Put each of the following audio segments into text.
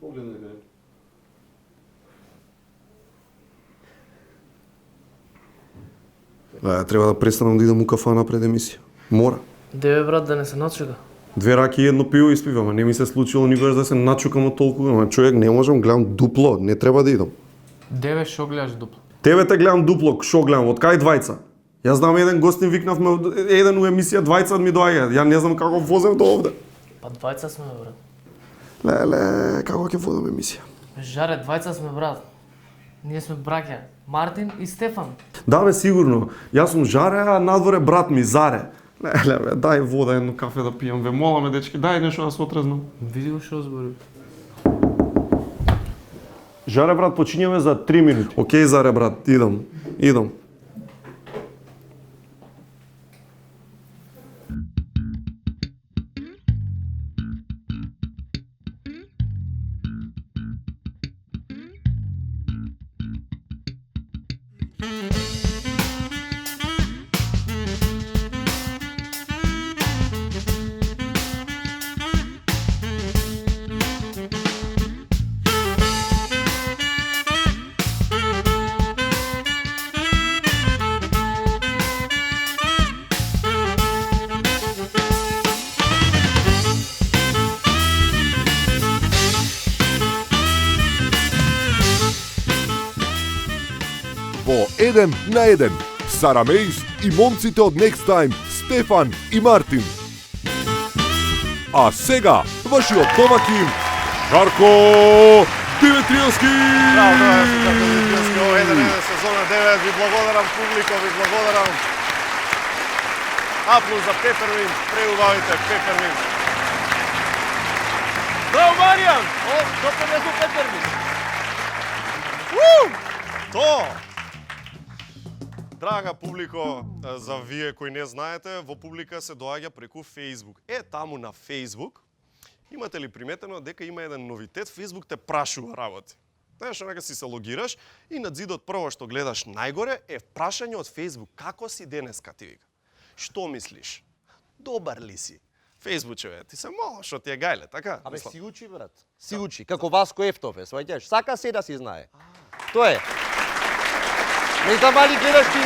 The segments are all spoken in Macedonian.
Погледни некаде. Треба да престанам да идам у кафана пред емисија. Мора. Деве брат да не се начука. 2 раки и едно пиво испивам, а не ми се случило никогаш да се начукам од толку, ама човек не можам, гледам дупло, не треба да идам. Деве шо гледаш дупло? Тебе те гледам дупло, шо гледам, од кај двајца? Јас знам еден гостин викнавме еден у емисија, двајца ми доаѓа. Ја не знам како возев до овде. Па двајца сме брат. Леле, како ќе водам емисија? Жаре, двајца сме брат. Ние сме браќа. Мартин и Стефан. Да бе, сигурно. Јас сум Жаре, а надворе брат ми Заре. Леле бе, дај вода, едно кафе да пијам, ве моламе дечки, дај нешто да се отрезнам. Види го шо збори. Жаре брат, почињаме за 3 минути. Океј Заре брат, идам. Во 1 на 1, Сара Мејс и момците од Next Time, Стефан и Мартин. А сега, вашиот домакин, Жарко Димитриевски! Браво, Жарко Димитриевски, ово 1-1 сезона 9, ви благодарам публико, ви благодарам. Аплауз за Пепермин, преубавите Пепермин. Браво, Маријан! О, допринесо Петермин. То! Драга публико, за вие кои не знаете, во публика се доаѓа преку Facebook. Таму на Facebook, имате ли приметено дека има еден новитет, Facebook те прашува работи. Знаеш, онака си се логираш и на зидот прво што гледаш најгоре е прашање од Facebook. Како си денеска, ти вика? Што мислиш? Добар ли си? Фейсбучеве, ти се мало, што ти е гајле, така? Абе, си учи, брат. Си учи. Како Васко Ефтов е, сваќаш. Сака се да си знае. Тоа е. Не знам али гледаш ти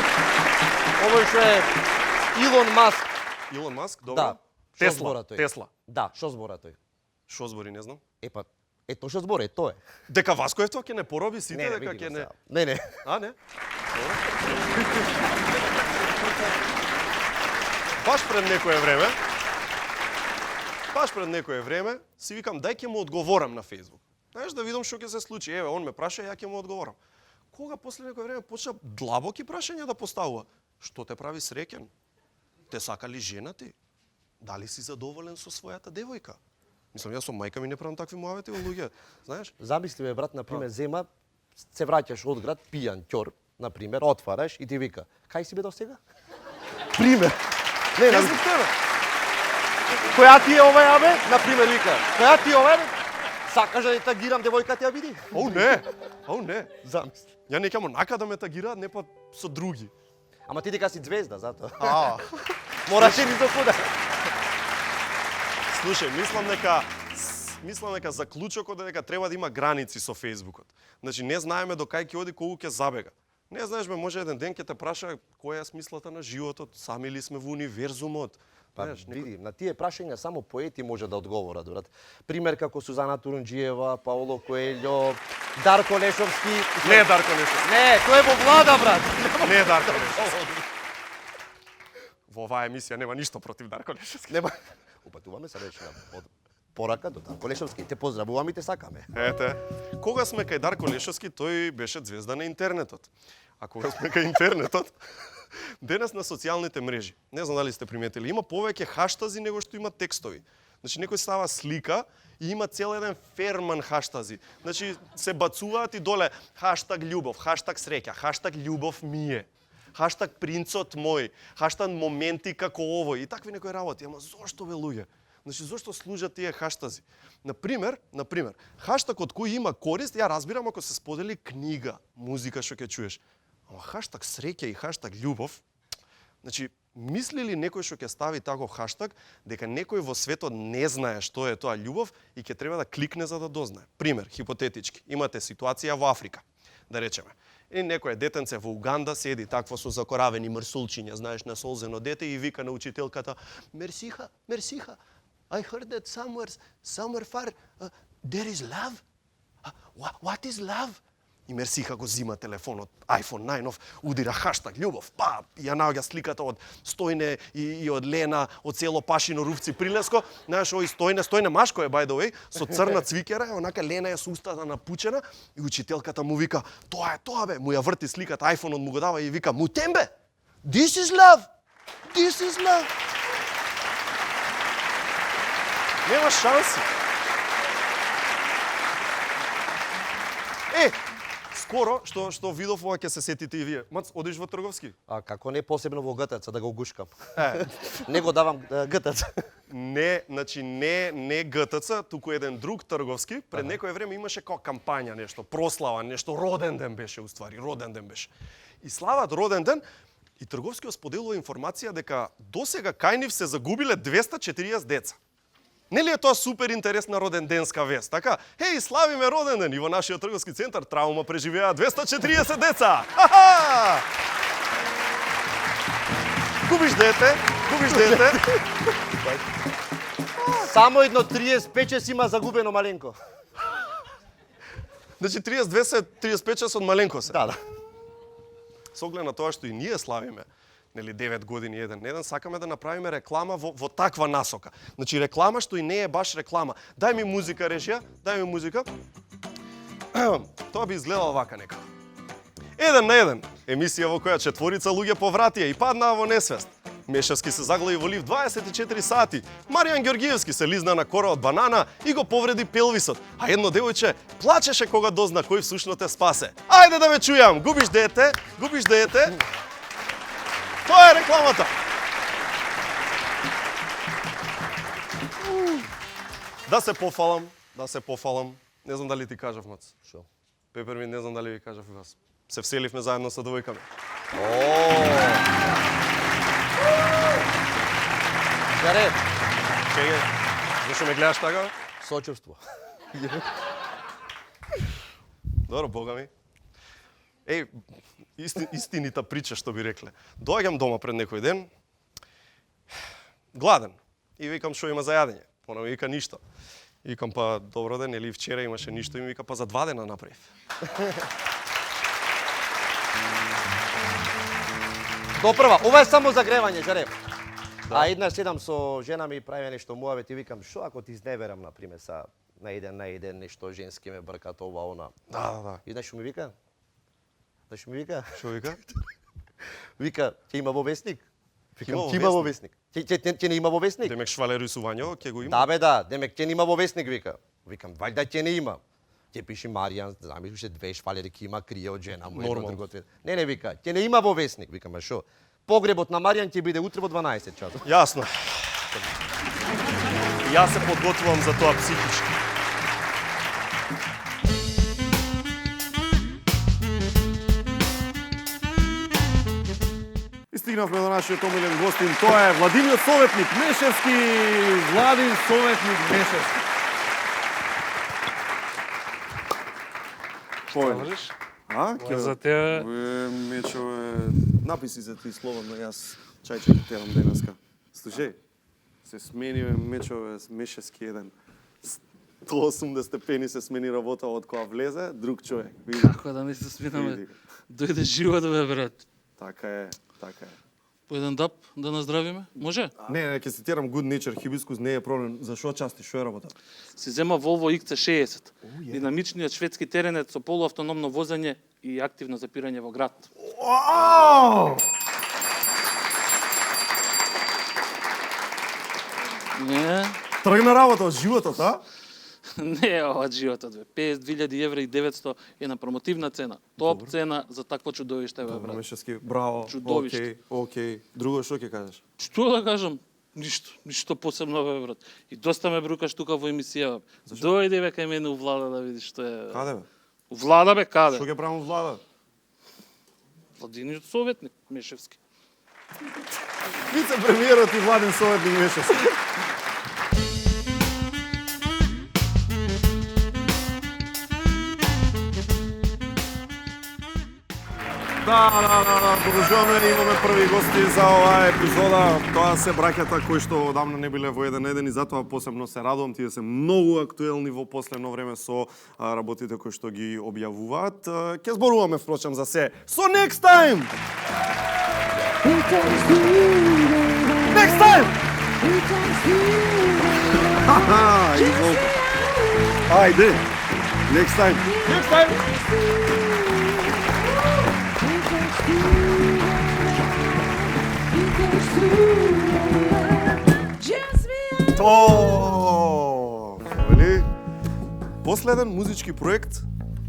овој што е Илон Маск. Илон Маск, добро? Да. Шо збора тој? Тесла. Да, шо збора тој? Шо збори, не знам. Епа, ето што збора е, тоа е. Дека Васко Ефтов ќе не пороби сите, Не, дека ќе види го не... сега. Не. А, не? Баш пред некое време, си викам, дај ќе му одговорам на Facebook. Знаеш, да видам што ќе се случи. Еве, он ме праша, ја ќе му одговорам. Кога после некое време почна длабоки прашања да поставува. Што те прави среќен? Те сака ли жена ти? Дали си задоволен со својата девојка? Мислам, јас со мајка ми не правам такви муавети во луѓе, знаеш? Замисли ме, брат, на пример, зема, се враќаш од град, пијан ќор, на пример, отвараш и ти вика, кај си бе до сега? Пример. Не, Јас зbog тебе. Која ти е ова, бе? На пример, вика, која ти е ова, бе? Сакаш да ја тагирам девојка ти ја види? Ау не. Замисли. Ја нека му нака да ме тагираат, не па со други. Ама ти дека си звезда, затоа. Мораше ни докуда. Слушај, мислам дека заклучокот е дека треба да има граници со Фејсбукот. Значи не знаеме до кај ќе оди, колку ќе забега. Не знаеш, бе, може еден ден ќе те праша која е смислата на животот, сами ли сме во универзумот. Па, Знаеш, види, на тие прашања само поети може да одговорат, брат. Пример како Сузана Турунџиева, Паоло Коелјо, Дарко Лешовски. Не е Дарко Лешовски. Не, тој е во влада, брат. Не е Дарко Лешовски. Во оваа емисија нема ништо против Дарко Лешовски. Нема. Упатуваме се речи од порака до Дарко Лешовски. Те поздравуваме и те сакаме. Ете, кога сме кај Дарко Лешовски, тој беше звезда на интернетот. А кога сме кај интернетот, денес на социјалните мрежи, не знам дали сте приметили, има повеќе хаштази него што има текстови. Значи некој става слика и има цел еден ферман хаштази. Значи се бацуваат и доле хаштаг љубов, хаштаг среќа, хаштаг љубов ми е, хаштаг принцот мој, хаштаг моменти како овој и такви некои работи. Ама зошто бе луѓе? Значи зошто служат тие хаштази? Например, хаштаг од кој има корист, ја разбирам ако се сподели книга, музика што ќе чуеш. Ама хаштаг среќа и хаштаг љубов, значи Мисли ли некој што ќе стави таков хаштаг дека некој во светот не знае што е тоа љубов и ќе треба да кликне за да дознае? Пример, хипотетички, имате ситуација во Африка, да речеме. И некој детенце во Уганда седи такво со закоравени мрсулчиња, знаеш, на солзено дете и вика на учителката: "Мерсиха, мерсиха. I heard that somewhere far there is love. What is love?" И Мерсиха го зима телефонот, iPhone 9, удира хаштаг љубов, па, ја наоѓа сликата од Стојне и од Лена, од село Пашино Рувци Прилеско, знаеш, овој Стојне машко е, by the way, со црна цвикера, онака Лена е со устата напучена и учителката му вика: "Тоа е тоа бе", му ја врти сликата, iPhone-от му го дава и вика: "Мутембе, this is love, this is love." Нема шанси. Скоро, што видов ова ќе се сетите и вие. Мац, одиш во трговски? А како не посебно во ГТЦ да го гушкам. Не го давам ГТЦ. Не, значи не ГТЦ, туку еден друг трговски. Пред некое време имаше како кампања нешто, прослава, нешто, роден ден беше уствари, роден ден беше. И слават роден ден и трговски споделува информација дека досега кај нив се загубиле 240 деца. Нели е тоа супер интересна роденденска вест, така? Хеј, славиме роден ден и во нашиот трговски центар травма преживеа 240 деца. Ха-ха! Губиш дете. Само едно 35 си има загубено маленко. Значи 32 се 35 се од маленко се. Да. Со оглед на тоа што и ние славиме, нели 9 години еден, сакаме да направиме реклама во таква насока. Значи реклама што и не е баш реклама. Дај ми музика, режија, дај ми музика. Тоа би изгледало вака некако. Еден на еден, емисија во која четворица луѓе повратија и паднаа во несвест. Мешевски се заглави во лифт 24 сати. Маријан Ѓоргиевски се лизна на кора од банана и го повреди пелвисот, а едно девојче плачеше кога дозна кој всушност те спасе. Ајде да ве чујам, губиш дете. Тоа е рекламата. Да се пофалам. Не знам дали ти кажав, Мац. Шо? Пепермин, не знам дали ви кажав и вас. Се вселивме заедно со девојками. Жаре, Чеге, зашо ме гледаш така? сочувство. Добро, бога ми. Еј, истинита прича, што би рекле. Доаѓам дома пред некој ден, гладен, и викам што има за јадење. Она ми вика ништо. И викам, па добро ден, или вчера имаше ништо, и ми вика, па за 2 дена направив. Допрва, ова е само загревање, Жаре. А еднаш седам со жена ми и правиме нешто муавет и викам, што ако ти изневерам, например, са на еден нешто женски ме бркат ова, она. Да. И знаеш што ми вика? Што вика? Вика, ќе има во весник. Викам, Има во ќе има во весник. Ќе не има во весник. Демек швалерисување, ќе го има? Да бе, да, демек ќе не има во весник, вика. Викам, вајда ќе не има. Ќе пише Маријан, замислиш се 2 швалери ќе има крие од жена му. Нормално. Не, вика, ќе не има во весник. Викам, а шо? Погребот на Маријан ќе биде утре во 12 часот. Јасно. Јас се подготвувам за тоа психички. И стигнавме до нашиот омилен гостин, тоа е Владимир Советник Мешевски. Владин Советник Мешевски. Можеш? А, Ова за тебе. Мечове, написи за ти словно, јас чајче ќе терам денеска. Слушај, се смени Мечове, Мешевски еден. 180 степени се смени работа од кога влезе, друг човек. Види. Како да не се сминаме? Види. Дојде живот, бе, брат. Така е. По еден дап да наздравиме? Може? Не, ќе цитирам Good Nature, хибискус не е проблем. За шо части, шо е работа? Се зема Volvo XC60. Динамичниот шведски теренет со полуавтономно возење и активно запирање во град. Не, Тргна работа од животот, а? не е ова животот, бе. 52.000 евра и 900 е на промотивна цена. Топ цена за такво чудовиште, бе, брат. Мешевски, браво. Чудовиште. Океј. Друго што ќе кажеш? Што да кажам? Ништо посебно, бе, брат. И доста ме брукаш тука во емисија. Дојде бе кај мене у Влада да видиш што е. Каде бе? У Влада бе, каде? Што ќе правам влада? Владиниот советник Мешевски. Вице-премиерот и владен советник Мешевски. Да, продолжуваме, имаме први гости за оваа епизода. Тоа се браќата кои што одамна не биле во еден и затоа посебно се радувам. Тие се многу актуелни во последно време со работите кои што ги објавуваат. Ќе зборуваме впрочем за се со Next Time! Next Time! Ајде! Next Time! Next Time! То, вели, последен музички проект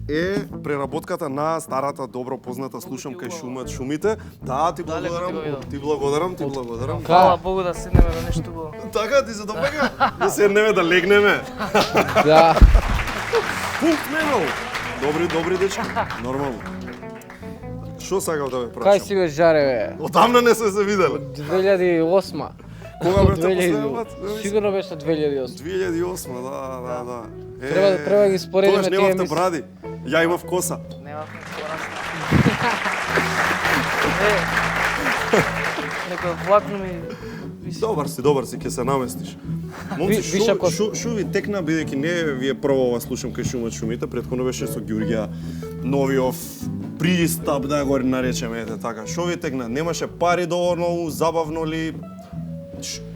е преработката на старата добро позната Слушам кај шумат шумите. Да, ти благодарам. Ти благодарам. Фала Богу да седнеме да нешто го. Така ти се допаѓа? Да седнеме да легнеме. Да. Пункт менал. Добри дечки. Нормално. Што сакав да ве Кај прашам? си бе жаре бе? Одамна не се виделе. 2008. Кога бе 2000. последен? Сигурно беше 2008. 2008, да. Треба ги споредиме Тогаш тие немавте емисии. бради. Ја имав коса. Нема порасна. Некој влакно ми виси. Добар си, ќе се наместиш. Момци, виш ако- шо ви текна, бидејќи не вие прво ова Слушам кај шумат шумите, претходно беше со Ѓурѓа Новиов пристап, да го наречеме, ете така. Шо ви текна? Немаше пари доволно, забавно ли?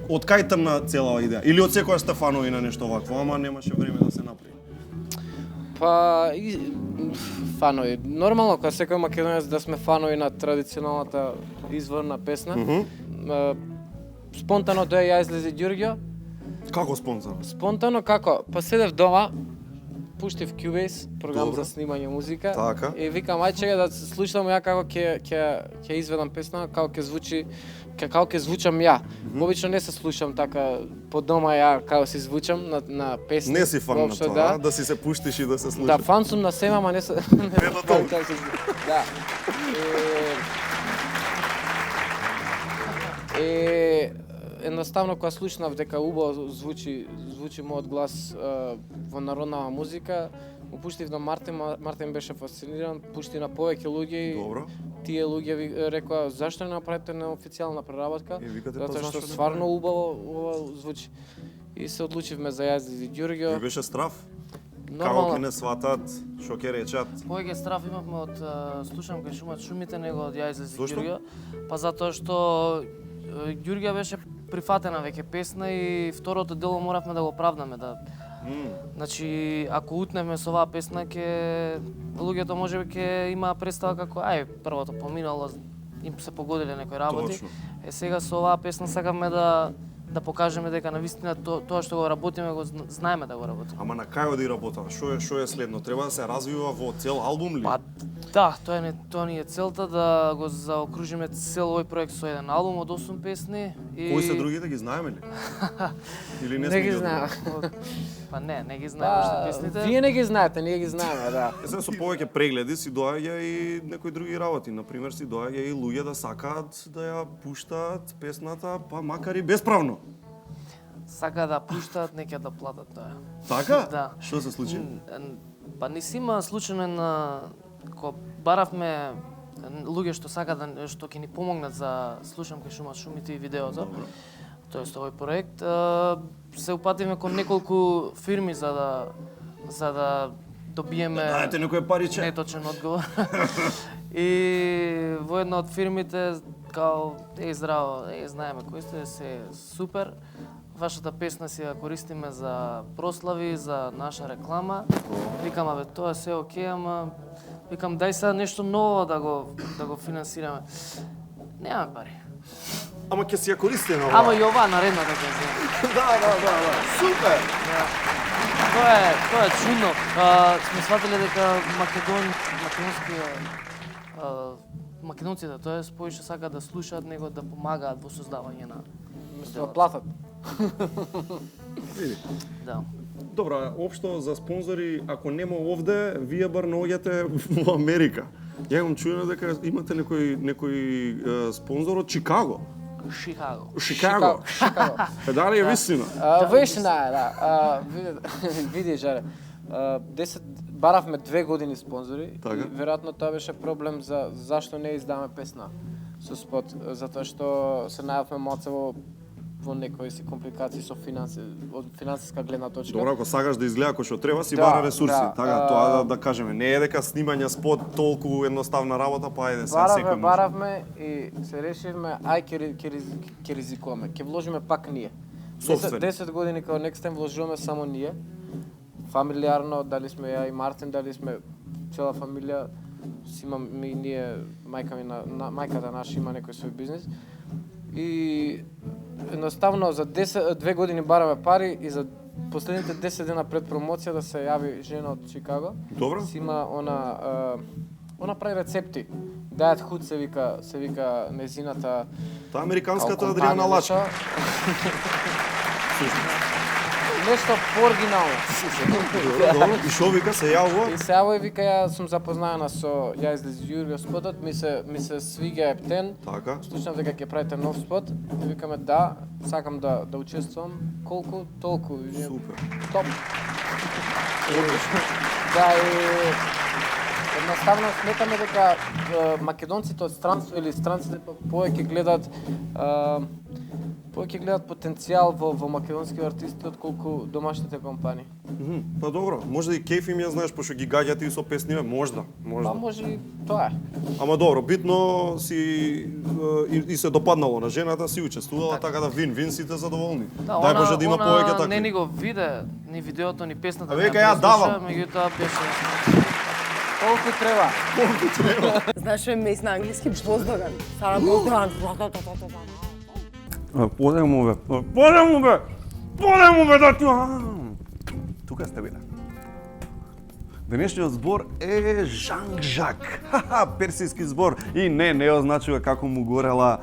Од кај тргна цела оваа идеја? Или од секоја сте фанови на нешто вакво, ама немаше време да се направи? Па фанови. Нормално кога секој македонец да сме фанови на традиционалната изворна песна. Спонтано тоа ја излезе Ѓурѓо. Како спонзор? Спонтано како? Па седев дома, пуштив Cubase, програм Добро. за снимање музика. Така. И викам ај чека да слушам ја како ќе изведам песна, како ќе звучи, како ќе звучам ја. Обично не се слушам така по дома ја како се звучам на песни. Не си фан на Воопшто, тоа, да си се пуштиш и да се слушаш. Да, фан сум на сема, ама не се... Ето тоа. Да. Едноставно кога слушнав дека убаво звучи мојот глас во народнава музика, му пуштив на Мартин беше фасциниран, пушти на повеќе луѓе и Добро. тие луѓе ви рекоа зашто не направите неофицијална преработка? И викате, па Затоа зашто што не стварно убаво звучи. И се одлучивме за јас и Ви Ѓурѓо. беше страф? Како ќе Нормално. не сватат, што ќе речат? Повеќе страф имавме од Слушам кај шумат шумите него од ја излезе Зошто? Ѓурѓа. Па затоа што Ѓурѓа беше прифатена веќе песна и второто дело моравме да го правдаме, да. Значи, ако утнеме со оваа песна, ќе луѓето можеби ќе има представа како првото поминало, им се погодиле некои работи. Точно. Сега со оваа песна сакаме да покажеме дека навистина тоа што го работиме го знаеме да го работиме. Ама на кај оди работа? Што е следно? Треба да се развива во цел албум ли? Па да, тоа ни е целта да го заокружиме цел овој проект со еден албум од 8 песни и Кои се другите ги знаеме ли? Или не Не сме ги ги знаеме. Па не ги знаеме уште песните. Вие не ги знаете, ние ги знаеме, да. Сега со повеќе прегледи си доаѓа и некои други работи. Например, си доаѓа и луѓе да сакаат да ја пуштаат песната, па макар и бесправно. Сака да пуштаат, не ќе да платат тоа. Така? Да. Што се случи? Па не си има случаен кога баравме луѓе што сакаат што ќе ни помогнат за Слушам кај шумат шумите и видеото. Тоест овој проект се упатиме кон неколку фирми за да добиеме Дајте некој париче. неточен одговор. И во една од фирмите као здраво, знаеме кои сте, се супер. Вашата песна си ја користиме за прослави, за наша реклама. Викам, абе, тоа се окей, ама викам дај сега нешто ново да го финансираме. Нема пари. Ама ќе си ја користиме ова. Ама и ова наредната ќе земе. Да. Супер! Тоа е чудно. Сме сватиле дека македонците, тоа е поише сакаат да слушаат него да помагаат во создавање на Место да платат. да. Добра, општо за спонзори, ако нема овде, вие бар наоѓате во Америка. Ја имам чуено дека имате некој спонзор од Чикаго. Шикаго. У Шикаго. Шикаго. Е, дали е вистина. Вишна е, да. Види, Жаре. Баравме 2 години спонзори Така. и веројатно тоа беше проблем за зашто не издаваме песна со спот, затоа што се најавме моцево во некои си компликации со од финансиска гледна точка. Добро, ако сакаш да изгледа кој што треба, си Да, бара ресурси. да, Така, тоа да кажеме, не е дека снимање спот толку едноставна работа, па ајде сега секој може. Баравме и се решивме, ќе ризикуваме, ќе вложиме пак ние. Сопствени. 10 години као Next Time вложуваме само ние. Фамилиарно, дали сме ја и Мартин, дали сме цела фамилија, си имаме и ние, мајката наша има некој свој бизнис. И едноставно за 2 години бараме пари и за последните 10 дена пред промоција да се јави жена од Чикаго. Добро. Си има она прави рецепти. Diet Hood се вика незината Таа американската као Адриана компанија, Лачка. Нешто пооригинално. Добро, и шо вика се јавува? И се јавува и вика, ја сум запознаена со, ја излези Јурио спотот, ми се свиѓа Ептен, Така. слушнав дека ќе правите нов спот, и викаме да, сакам да учествувам, колку, толку. И викам, Супер. Топ. Да, и едноставно сметаме дека македонците од странство или странците повеќе гледат потенцијал во македонски артисти отколку домашните компании. Па добро, може да и кеф им ја знаеш, пошто ги гаѓате и со песниве, можда. Па може и тоа е. Ама добро, битно си и се допаднало на жената, си учествувала, така да вин сите задоволни. Дај Боже да има повеќе такви. Не ни го виде, ни видеото, ни песната. А века ја давам. Меѓутоа беше Колку треба? Знаеш, мес на англиски Боздоган. Сара Боздоган. Подемо бе, да ти... Тука сте биле. Денешниот збор е Жан-Жак. Персиски збор. И не означува како му горела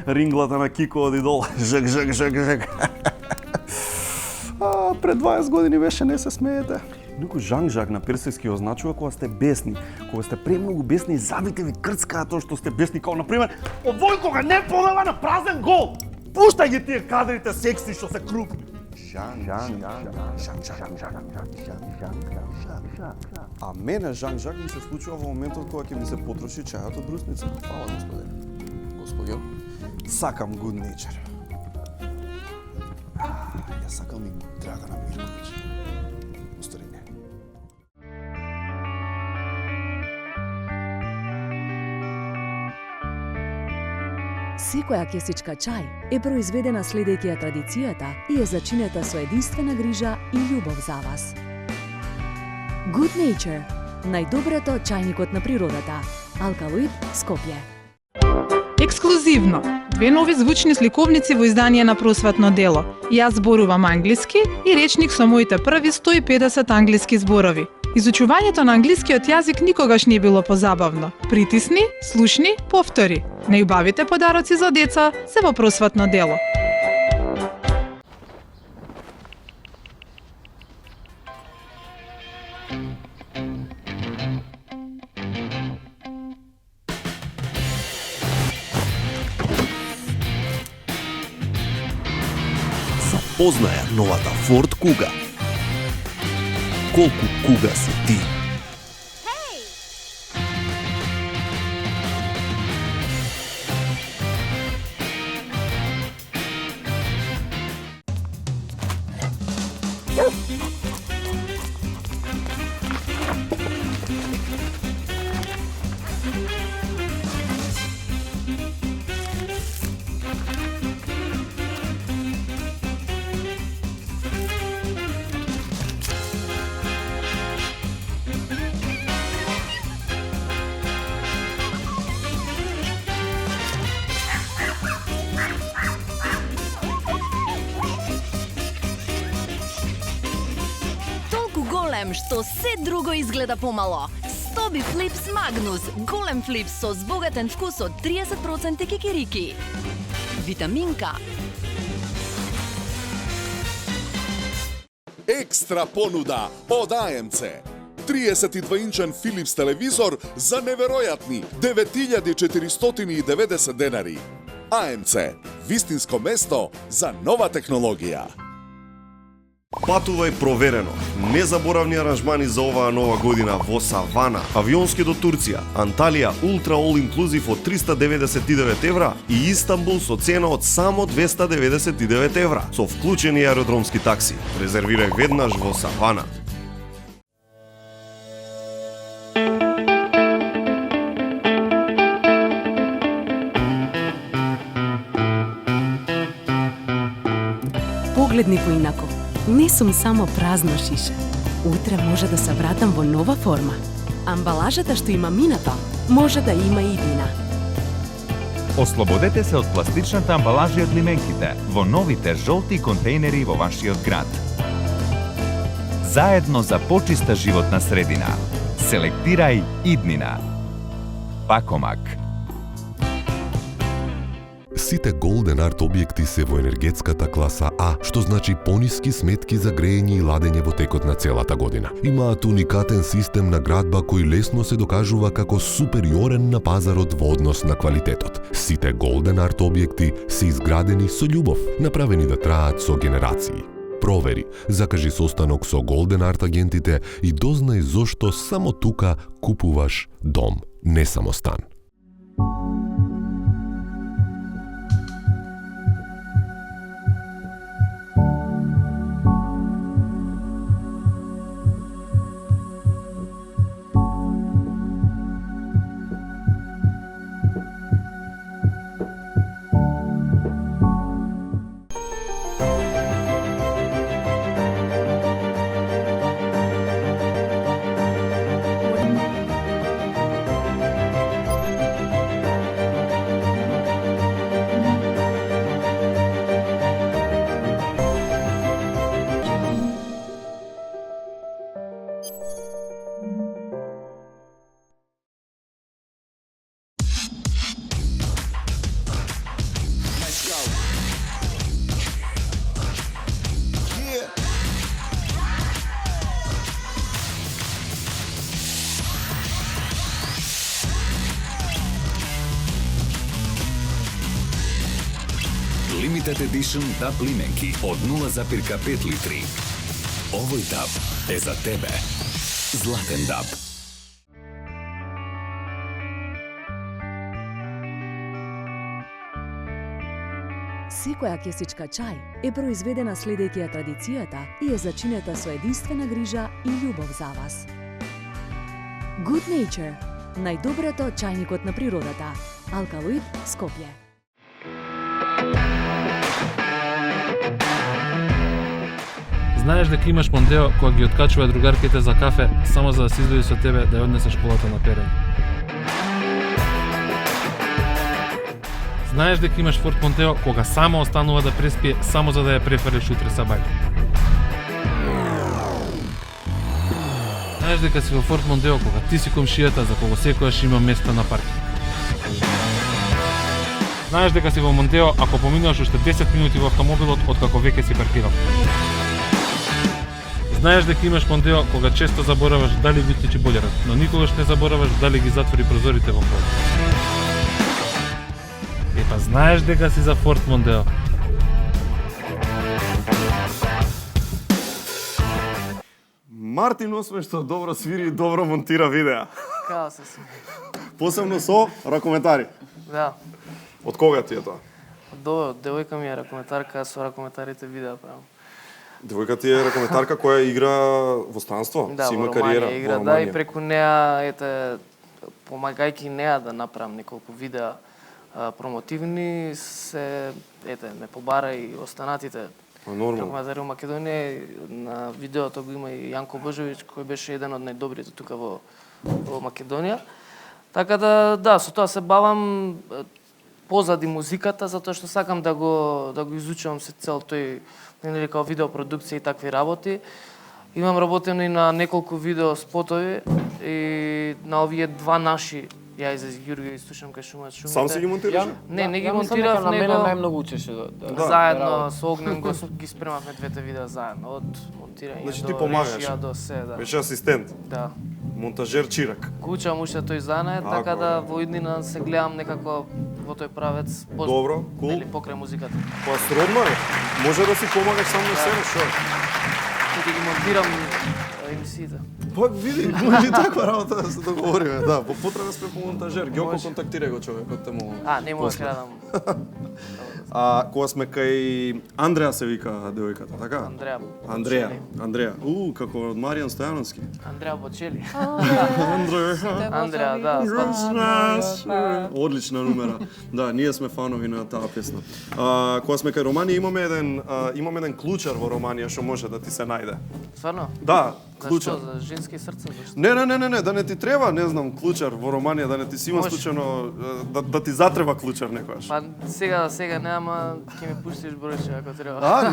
ринглата на Кико од Идол. Жак. Пред 20 години беше, не се смеете. Инаку Жан-Жак на персиски означува кога сте бесни. Кога сте премногу бесни, забите ви крцкаат тоа што сте бесни, као например овој кога не помела на празен гол. Пуштай ги тие кадрите секси што се крупни. А мене Жан-Жак ми се случува во моментот кога ќе ми се потроши чајот од брусница. Фала, господине. Господјо, сакам good nature. Ја сакам и Драгана Мирковиќ. Старине. Секоја кесичка чај е произведена следејќи ја традицијата и е зачинета со единствена грижа и љубов за вас. Good Nature – најдоброто чајникот на природата. Алкалоид, Скопје. Ексклузивно! 2 нови звучни сликовници во издание на просветно дело. Јас зборувам англиски и речник со моите први 150 англиски зборови. Изучувањето на англискиот јазик никогаш не било позабавно. Притисни, слушни, повтори. Најубавите подароци за деца се во просветно дело. Запознаја новата Ford Kuga. Колку куга си ти? Што се друго изгледа помало. Стоби Флипс Магнус, голем флипс со збогатен вкус од 30% кикирики. Витаминка. Екстра понуда од АМЦ. 32-инчен Philips телевизор за неверојатни 9490 денари. АМЦ, вистинско место за нова технологија. Патувај проверено. Незаборавни аранжмани за оваа нова година во Савана, авионски до Турција, Анталија Ултра All Inclusive од 399 евра и Истанбул со цена од само 299 евра, со вклучени аеродромски такси. Резервирај веднаш во Савана. Погледни поинаку. Не сум само празно шише. Утре може да се вратам во нова форма. Амбалажата што има минато, може да има и иднина. Ослободете се од пластичната амбалажа и од лименките во новите жолти контейнери во вашиот град. Заедно за почиста животна средина. Селектирај иднина. Пакомак. Сите Golden Art објекти се во енергетската класа А, што значи пониски сметки за грејење и ладење во текот на целата година. Имаат уникатен систем на градба кој лесно се докажува како супериорен на пазарот во однос на квалитетот. Сите Golden Art објекти се изградени со љубов, направени да траат со генерации. Провери, закажи состанок со Golden Art агентите и дознај зошто само тука купуваш дом, не само стан. Limited Edition DAB лименки од 0,5 литри. Овој DAB е за тебе. Златен DAB. Секоја кесичка чај е произведена следејќи ја традицијата и е зачинета со единствена грижа и љубов за вас. Good Nature, најдоброто чајникот на природата. Алкалоид, Скопје. Знаеш дека имаш Мондео кога ги откачува другарките за кафе само за да се изведи со тебе да ја однесе школата на перење. Знаеш дека имаш Форд Мондео кога само останува да преспие само за да ја префрлиш утре сабајле. Знаеш дека си во Форд Мондео кога ти си комшијата за кого секојаш има место на паркинг. Знаеш дека си во Мондео ако поминуваш уште 10 минути во автомобилот откако веќе си паркирал. Знаеш дека имаш Мондео кога често забораваш дали ги вклучи бољерот, но никогаш не забораваш дали ги затвори прозорите во холот. Епа знаеш дека си за Форд Мондео. Мартин освен што добро свири и добро монтира видеа. Као се си. Посебно со ракометари. Да. Од кога ти е тоа? Од девојка ми е ракометарка, со ракометарите видеа правам. Девојка ти е ракометарка која игра во странство, да, си има кариера. кариера Игра, да, и преку неа, ете, помагајќи неа да направам неколку видеа промотивни, се, ете, ме побара и останатите ракометари во Македонија. На видеото го има и Јанко Божовиќ, кој беше еден од најдобрите тука во Македонија. Така да, со тоа се бавам позади музиката, затоа што сакам да го изучувам се цел тој, нели, као видеопродукција и такви работи. Имам работено и на неколку видео спотови и на овие два наши, ја и за Ѓурѓо и слушам кај шумат шумите. Сам си ги монтираш? Не ги монтирав, на него мене најмногу учеше заедно со Огнен ги спремавме двете видеа заедно, од монтирање значи, до ти помагаш. режија до се, да. Беше асистент. Да. Монтажер чирак. Го учам уште тој занае, така да во иднина се гледам некако во тој правец, Добро, кул. нели покрај музиката. Па сродно е. Може да си помагаш сам на себе, што? Ќе ги монтирам емисиите. Па види, може таква работа да се договориме. Да, по потреба сме по монтажер. Геоко контактирај го човекот тему. Не мога да крадам. Кога сме кај Андреа се вика девојката, така? Андреа. Како од Маријан Стојановски. Андреа Бочели. Андреа, да. Одлична номера. Да, ние сме фанови на таа песна. Кога сме кај Романија имаме еден клучар во Романија што може да ти се најде. Стварно? Да, клучар. Зашто? За женски срца? Зашто? Не, да не ти треба, не знам, клучар во Романија, да не ти си има случајно, да ти затреба клучар некојаш. Па сега не, ама ќе ми пуштиш бројче ако треба.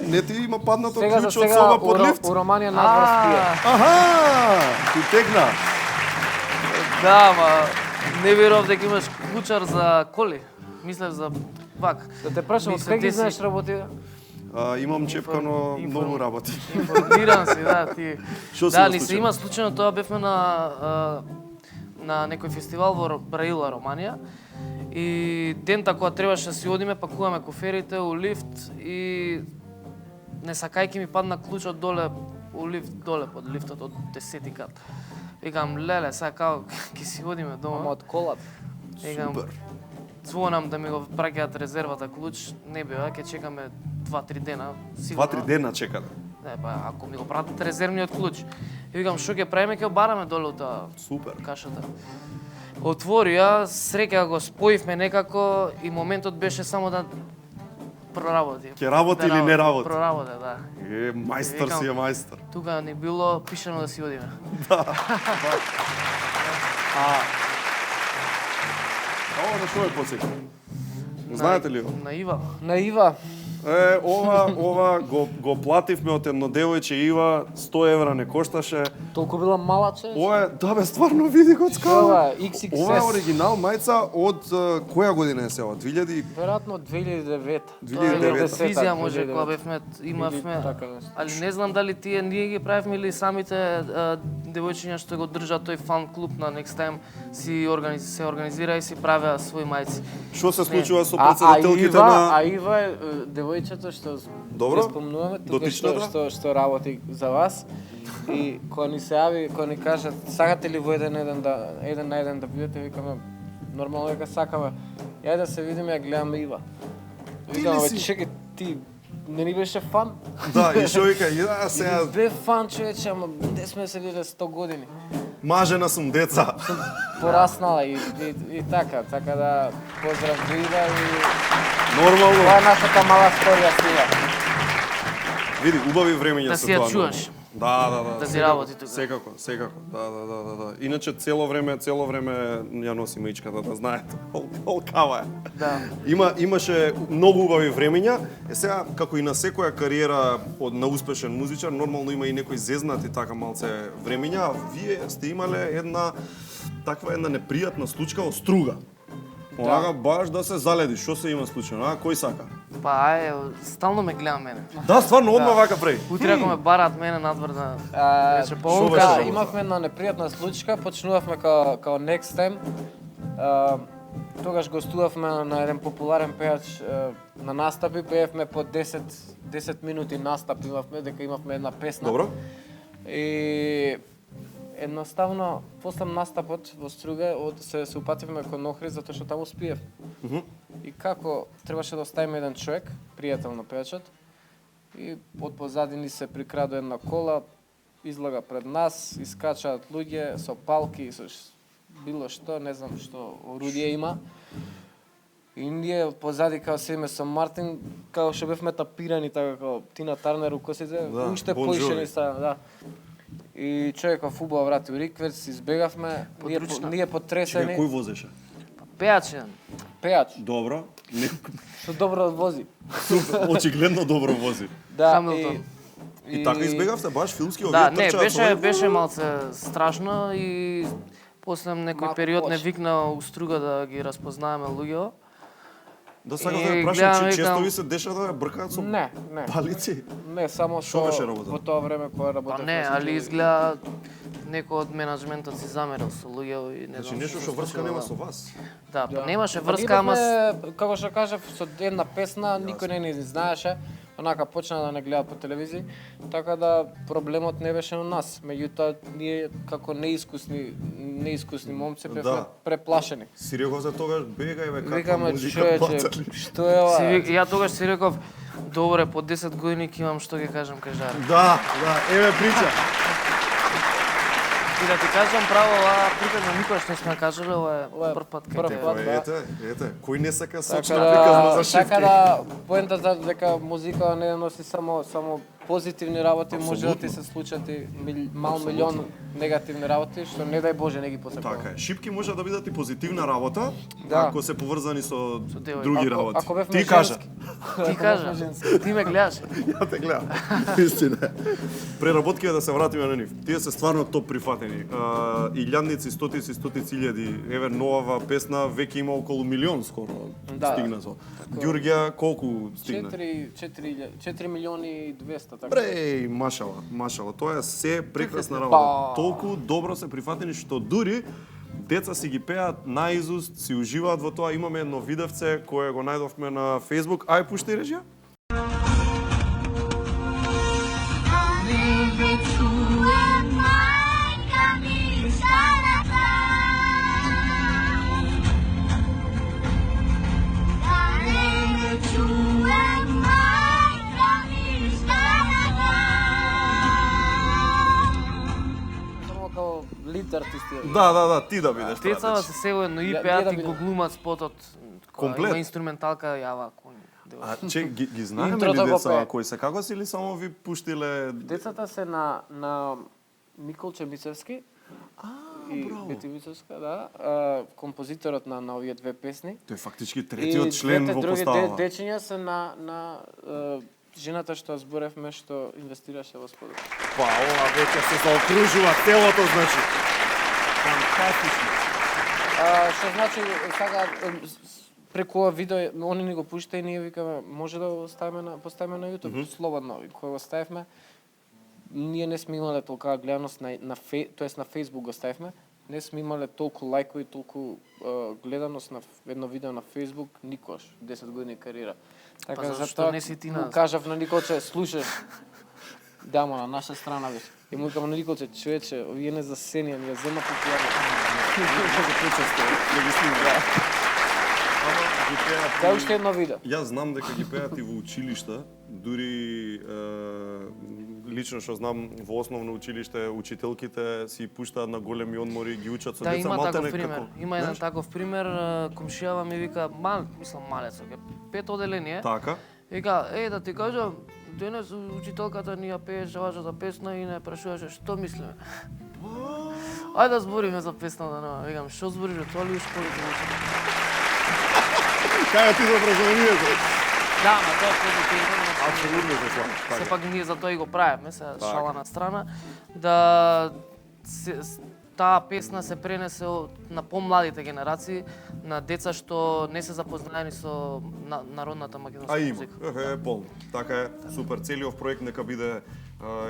Не ти има паднато клуче од соба под лифт. У Романија надвор спија. Ти тегна. Да, ма не верував дека имаш клучар за коли. Мислев за вак. Да те прашам, од кај ги знаеш работи? Имам чепкано многу работи. Информиран си, да, ти. Што си Да, на ни се случај? има случајно, тоа бевме на некој фестивал во Браила, Романија. И дента кога требаше да си одиме, пакуваме коферите у лифт и не сакајки ми падна клучот доле у лифт, доле под лифтот од 10-ти кат. Викам, леле, сега као ќе си одиме дома. Ама од колат. Супер. Звонам да ми го праќаат резервата клуч, не бива, ќе чекаме 2-3 дена. 2-3 дена чекате. Не, па ако ми го пратат резервниот клуч. И викам, што ќе правиме, ќе бараме долу таа кашата. Отворија, среќа го споивме некако и моментот беше само да проработи. Ќе работи или не работи? Проработи, да. Мајстор си е мајстор. Тука ни било пишано да си одиме. Да. Ова на што е подсеќа? Знаете ли го? На Ива. На Ива. Ова го плативме од едно девојче Ива, 100 евра не кошташе. Толку била малаче? Ова е, да бе, стварно види коцкава. Ова е XXS. Ова е оригинал мајца од која година е се ова? 2000? Веројатно 2009. 2009. Телевизија може кога бевме имавме. Али не знам дали тие ние ги правевме или самите девојчиња што го држат тој фан клуб на Next Time се организира и си правеа своји мајци. Што се случува со претседателките на Ива е девојчето што Добро? спомнуваме тука што работи за вас. И кога ни се јави, кога ни кажат сакате ли во еден на еден да бидете, викаме нормално дека сакаме. Јајде да се видиме, ја гледаме Ива. Викаме, чекај, ти не ни беше фан? Да, и што вика, да, сега... Бе фан, човече, ама не сме се виделе 100 години. Мажена сум, деца. Пораснала и така да поздрав до Ива и... Нормално. Това е нашата мала сторија с Ива. Види, убави времења да се си ја тоа. чуваш. Да. Да си работи тука. Секако. Да. Иначе цело време ја носи маичката, да знаете. Олкава е. Да. Имаше многу убави времења. Сега како и на секоја кариера на успешен музичар, нормално има и некои зезнати така малце времења. Вие сте имале една непријатна случка од струга. Онага баш да се заледи, што се има случајно, кој сака? Па стално ме гледа мене. Да, стварно, одма вака прави. Утре ако ме бараат мене надвор да рече Да, имавме една непријатна случка, почнувавме као Next Time. Тогаш гостувавме на еден популарен пејач на настапи, пеевме по 10 минути настап имавме, дека имавме една песна. Добро. И едноставно, после настапот во Струга, се упативме кон Охрид, затоа што таму спиев. И како требаше да оставиме еден човек, пријател на пејачот, и од позади ни се прикрадува една кола, излага пред нас, искачаат луѓе со палки, со било што, не знам што орудие има. И ние позади као седиме со Мартин, као што бевме тапирани така као Тина Тарнер у косите, уште поише стана, да. И човеков убаво врати у рикверц, избегавме, ние потресени. Чекај, кој возеше? Пејачен. Пејач. Добро. Што добро вози. Очигледно добро вози. Да, и така избегавте баш филмски овие да, трчаат. беше малце страшно и после некој период не викна у Струга да ги разпознаеме луѓето. Да сакам да ја прашам, че често ви се деша да ја бркаат со палици? Не, само Што беше работа? во тоа време кога работев. Не, али изгледа некој од менаџментот си замерил со луѓе и не Значи знам. нешто што врска нема со вас. Да, па немаше врска, ама како што кажав, со една песна никој не ни знаеше, онака почна да не гледа по телевизија, така да проблемот не беше на нас. Меѓутоа ние како неискусни момци бевме преплашени. Си реков за тогаш бегај бе каква Викаме, музика човече, батали. што е ова? Ја тогаш си реков, добре, по 10 години ќе имам што ќе кажам кај Жаре. Да, еве прича. И да ти кажам право, оваа приказна никогаш не сме кажале, ова е прв пат кај тебе. Ете, кој не сака сочна Така приказна за шипки? Така да, поентата дека музика не носи само позитивни работи, може да ти се случат и милион негативни работи, што не дај Боже не ги посакувам. Така е. Шипки може да бидат и позитивна работа, Да. ако се поврзани со девојка. други работи. Ако бевме Ти кажа. женски. Ти кажа, ти ме гледаш. Ја те гледам. Истина. Преработки да се вратиме на нив. Тие се стварно топ прифатени. Илјадници, стотици илјади. Еве новава песна веќе има околу милион скоро стигна со. Ѓурѓа колку стигна? 4 милиони и 200 така. Бреј, машала. Тоа е се прекрасна работа. Толку добро се прифатени што дури деца си ги пеат наизуст, си уживаат во тоа. Имаме едно видевце кое го најдовме на Facebook. Ај пушти режија. Лид артисти. Да, ти да бидеш. Децава се се едно и пеат и го глумат спотот. Комплет. Има инструменталка, јава кој. А че ги знаеме Интрото ли го деца пее. кои се како си или само ви пуштиле? Децата се на Миколче Мицевски. И Бети Мицевска, да. Композиторот на овие две песни. Тој фактички третиот член во други поставава. дечиња се на жената што зборевме што инвестираше во сподот. Па, ова веќе се заокружува целото, значи. Фантастично. Што значи, сега преку ова видео, они ни го пушта и ние викаме, може да го поставиме на YouTube, слободно. И кога го ставивме, ние не сме имале толкова гледаност тоест на Facebook го ставивме, не сме имале толку лајкови, толку гледаност на едно видео на Facebook никош, 10 години кариера. Па Така зашто не си ти му нас? кажав на Николче, слушаш, дамо на наша страна беше. И му кажам на Николче, човече, овие не за сценија, ни ја зема популярност. Да, уште едно видео. Јас знам дека ги пеат и во училишта, дури лично што знам во основно училиште учителките си пуштаат на големи одмори, ги учат со Да, деца има малтене таков пример. како. Има еден знаеш? таков пример, комшијава ми вика, малец, пет оделение. Така. Вика, да ти кажам, денес учителката ни ја пееше вашата песна и не прашуваше што мислиме. Ајде да збориме за песната нова. Викам, што збориш, тоа ли уште Кај ти за образованието? Да, ма тоа е позитивно. Апсолутно се славам. Сепак ние за тоа и го правиме, се шала на страна, да таа песна се пренесе на помладите генерации, на деца што не се запознаени со народната македонска музика. Е, полно. Така е, супер. Целиот проект нека биде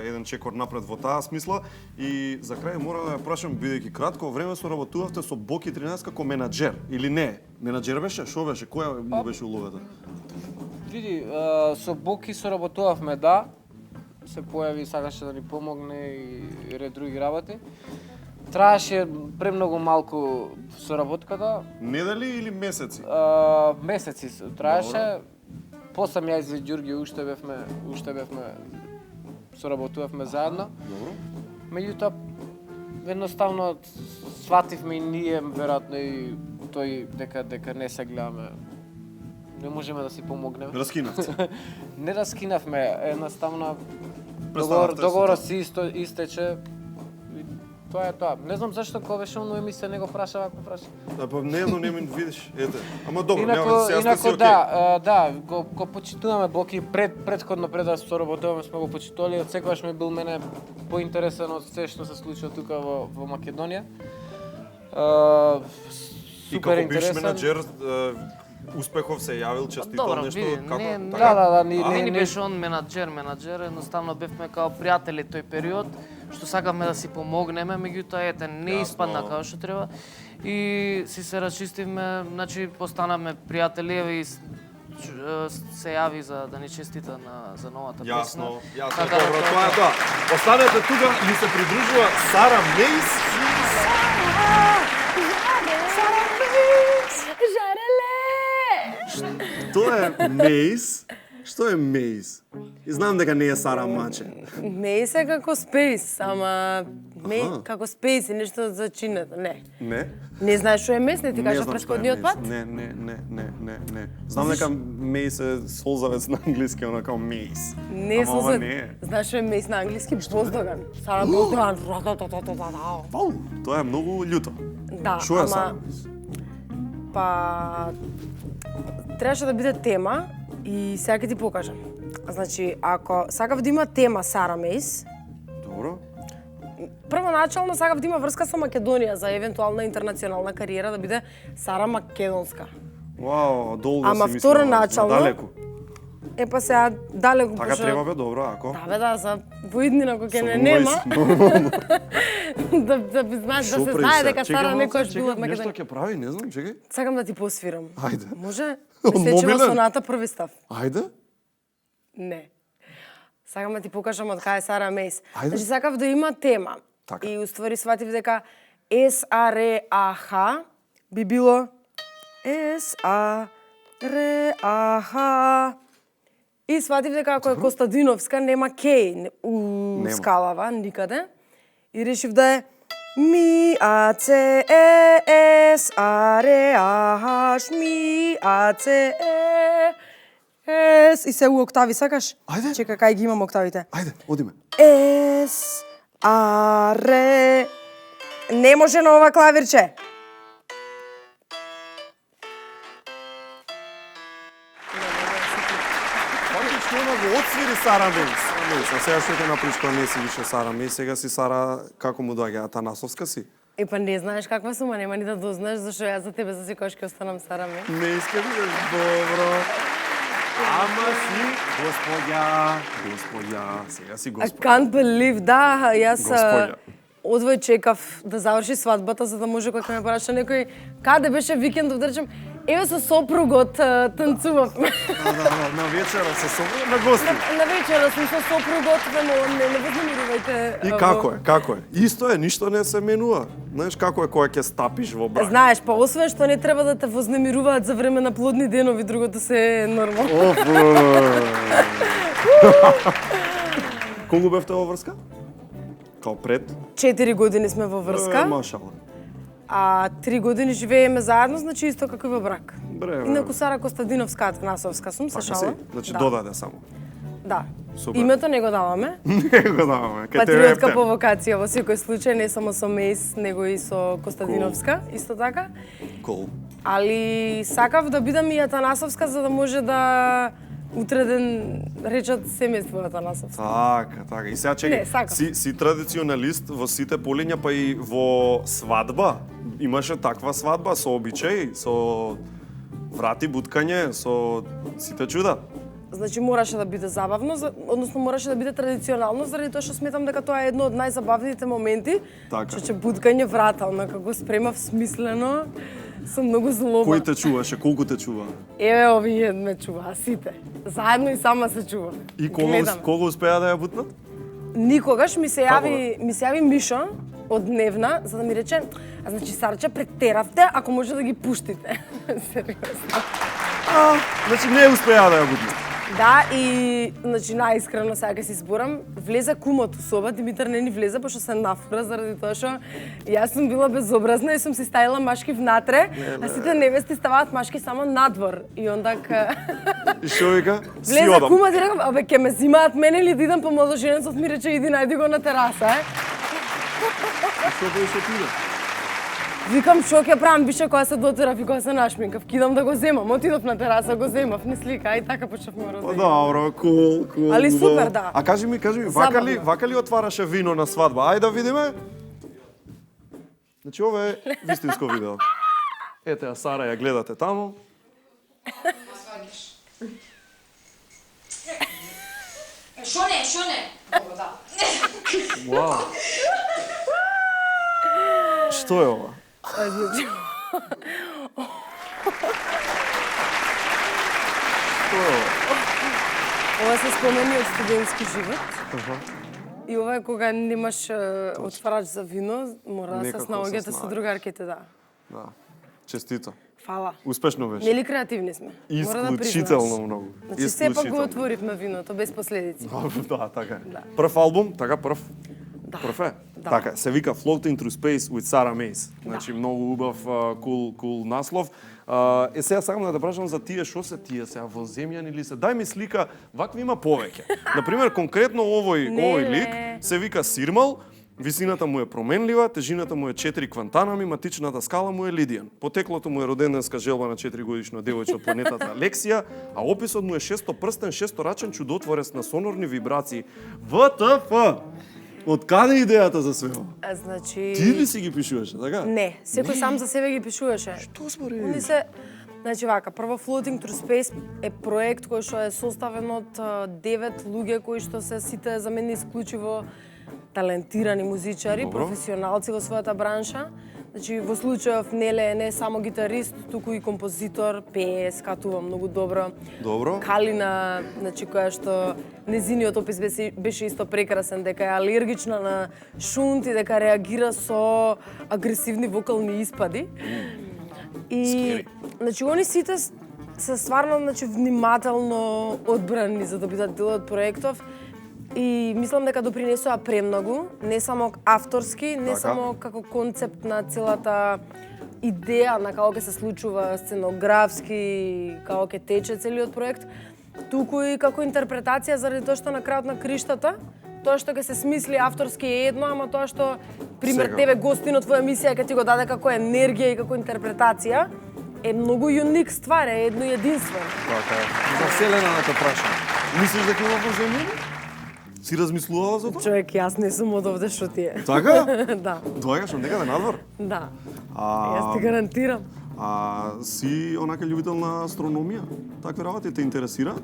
еден чекор напред во таа смисла. И за крај мора да ја прашам, бидејќи кратко време соработувавте со Боки 13 како менаџер, или не? Менаџер беше? Шо беше? Која му беше улогата? Види, со Боки соработувавме, да. Се појави, сакаше да ни помогне и ред други работи. Траеше премногу малку соработката. Недели или месеци? Месеци траеше. После јас и Ѓурѓи уште бевме соработувавме заедно. Добро. Меѓутоа едноставно свативме и ние веројатно и тој дека не се гледаме. Не можеме да си помогнеме. Раскинавте. Не раскинавме, едноставно Престанавте договорот си истече. Тоа е тоа. Не знам зашто кога беше оно емисија не го праша вако праша. Па не знам, не ми видиш. Ете. Ама добро, инаку да, го почитуваме Боки предходно пред да соработуваме сме го почитували, од секогаш ми бил мене поинтересен од се што се случува тука во Македонија. Супер интересен. И како бивш менаџер успехов се јавил, честитал нешто, како? Да, не ни беше он менаџер, едноставно бевме као пријатели тој период, што сакавме да си помогнеме, меѓутоа ете не испадна како што треба и си се расчистивме, значи постанавме пријатели и се јави за да ни честита за новата песна. Јасно, добро, тоа е тоа. Останете тука и се придружува Сара Мејс. Тоа е Мејс. Што е Мејс? И знам дека не е Сара Маче. Мејс е како Спейс, ама како Спейс и нешто за чинета, не. Не? Не знаеш што е Мејс, не ти кажа претходниот пат? Не. Знам дека Мејс е солзавец на англиски, она као Мејс. Не солзавец. Знаеш што е Мејс на англиски? Боздоган. Сара Боздоган. Тоа е многу љуто. Да, Што е Сара Мејс? Па требаше да биде тема и сега ќе ти покажам. Значи, ако сакав да има тема Сара Мејс, добро. Првоначално сакав да има врска со Македонија за евентуална интернационална кариера да биде Сара Македонска. Вау, долго ама си мислела. второначално Далеку. Па сега далеку Така треба бе, добро, ако. Да бе, да, за воиднина кога ќе не нема. Да би знаеш, да се знае дека Сара некојаш била Македонија. Нешто ќе прави, не знам, чекај. Сакам да ти посвирам. Ајде. Може? Од Сечева мобилен? соната први став. Ајде. Не. Сакам да ти покажам од кај е Сара Мејс. Ајде. Значи сакав да има тема. Така. И уствари сватив дека SARAH би било SARAH. И сватив дека ако е Костадиновска нема кеј у скалава никаде. И решив да е MIACESARAH MIACES и се у октави, сакаш? Ајде. Чека, кај ги имам октавите. Ајде, одиме. Аре. Не може на ова клавирче. Фактично она го отсвири Сара Мејс. А сега што ќе направиш кога не си више Сара Мејс, сега си Сара, како му доаѓа, Атанасовска си? Па не знаеш каква сум, а нема ни да дознаеш, зашто јас за тебе за секојаш ќе останам Сара Мејс. Не иска бидеш добро. Ама си господја, сега си I господја. can't believe, да, јас Господја. одвој чекав да заврши свадбата за да може кога ќе ме праша некој каде беше викендов да речем еве со сопругот танцувавме. Да, на вечера со сопругот на гости. На вечера сум со сопругот, не вознемирувајте. И како е? Исто е, ништо не се менува. Знаеш како е кога ќе стапиш во брак? Знаеш, па освен што не треба да те вознемируваат за време на плодни денови, другото се е нормално. Колку бевте во врска? Као пред? 4 години сме во врска. Машала. А 3 години живееме заедно, значи исто како и во брак. Бре. Инаку Сара Костадиновска Атанасовска сум, се шала. Значи Да. додаде само. Да. Супер. Името не го даваме. Не го даваме. Кај тебе Патриотка ефтен. по вокација во секој случај, не само со Мејс, него и со Костадиновска, исто така. Кол. Али сакав да бидам и Атанасовска за да може да утре ден речат семејство Атанасовска. Така. И сега чекај, Не, сакам. си традиционалист во сите полиња, па и во свадба. Имаше таква свадба со обичаи, со врати, буткање, со сите чуда. Значи мораше да биде забавно, односно мораше да биде традиционално, заради тоа што сметам дека тоа е едно од најзабавните моменти. Така. Што ќе буткање врата, онака го спремав смислено, со многу злоба. Кој те чуваше, колку те чува? Еве овие ме чуваа сите. Заедно и сама се чуваме. И Гледаме. кого успеа да ја бутнат? Никогаш ми се јави Мишо од Дневна за да ми рече, а значи Сарче претеравте, ако може да ги пуштите. Сериозно. Значи не успеа да ја бутнат. Да, и значи најискрено сега ќе се изборам, влезе кумот у соба, Димитар не ни влезе пошто се нафура заради тоа што јас сум била безобразна и сум си ставила машки внатре, а сите невести ставаат машки само надвор. И ондак И што вика? Си влезе одам. кумот и реков, абе ќе ме зимаат мене или да идам по младоженецот, ми рече иди најди го на тераса, Што беше ти? Викам што ќе правам више кога се дотерав и кога се нашминкав, кидам да го земам, отидов на тераса, го земав, не слика, и така почнавме Па родење. добро, кул. Али убаво. супер, да. А кажи ми, Забавно. вака ли отвараше вино на свадба? Ајде да видиме. Значи ова е вистинско видео. Ете, а Сара ја гледате таму. Шо не? Вау. Што е ова? Значи, Што е ова? ова се спомени од студентски живот. И ова е кога немаш отварач за вино, мора да се Некако снаоѓате се со снаоѓате. другарките, да. Да. Честито. Фала. Успешно беше. Нели креативни сме? Мора да Исклучително признаш. многу. Значи сепак го отворивме виното без последици. Да, така е. Да. Прв албум, така прв. Да. Прв е. Да. Така е. Се вика Floating Through Space with Sarah Mace. Значи многу убав, кул наслов. Сега сакам да те прашам за тие, што се тие сега воземјани или се? Дај ми слика, вакви има повеќе. Например, конкретно овој лик се вика Сирмал. Висината му е променлива, тежината му е 4 квантанами, матичната скала му е Лидијан. Потеклото му е роденденска желба на 4-годишно девојче од планетата Алексија, а описот му е шестопрстен, шесторачен чудотворец на сонорни вибрации. ВТФ! Од каде идејата за све ова? Значи... Ти ли си ги пишуваше, така? Не, секој сам за себе ги пишуваше. Што збориш? Они се... Значи вака, прво Floating Through Space е проект кој што е составен од 9 луѓе кои што се сите за мене исклучиво талентирани музичари, Добро. професионалци во својата бранша. Значи во случајов Неле е не само гитарист, туку и композитор, пее, скатува многу добро. Добро. Калина, значи која што незиниот опис беше исто прекрасен, дека е алергична на шунт и дека реагира со агресивни вокални испади. И значи они сите се стварно значи внимателно одбрани за да бидат дел од проектов. И мислам дека допринесува премногу, не само авторски, не Така. само како концепт на целата идеја на како ќе се случува сценографски, како ќе тече целиот проект, туку и како интерпретација заради тоа што на крајот на криштата, тоа што ќе се смисли авторски е едно, ама тоа што пример Сега. тебе гостин од твоја емисија ќе ти го даде како енергија и како интерпретација, е многу юник ствар, е едно единствено. Така е. За Селена да те прашам. Мислиш дека има воземјани? Си размислувала за тоа? Човек, јас не сум од овде што ти е. Така? Да. Доаѓаш од некаде надвор? Да. Јас ти гарантирам. Си онака љубител на астрономија? Такви работи те интересираат?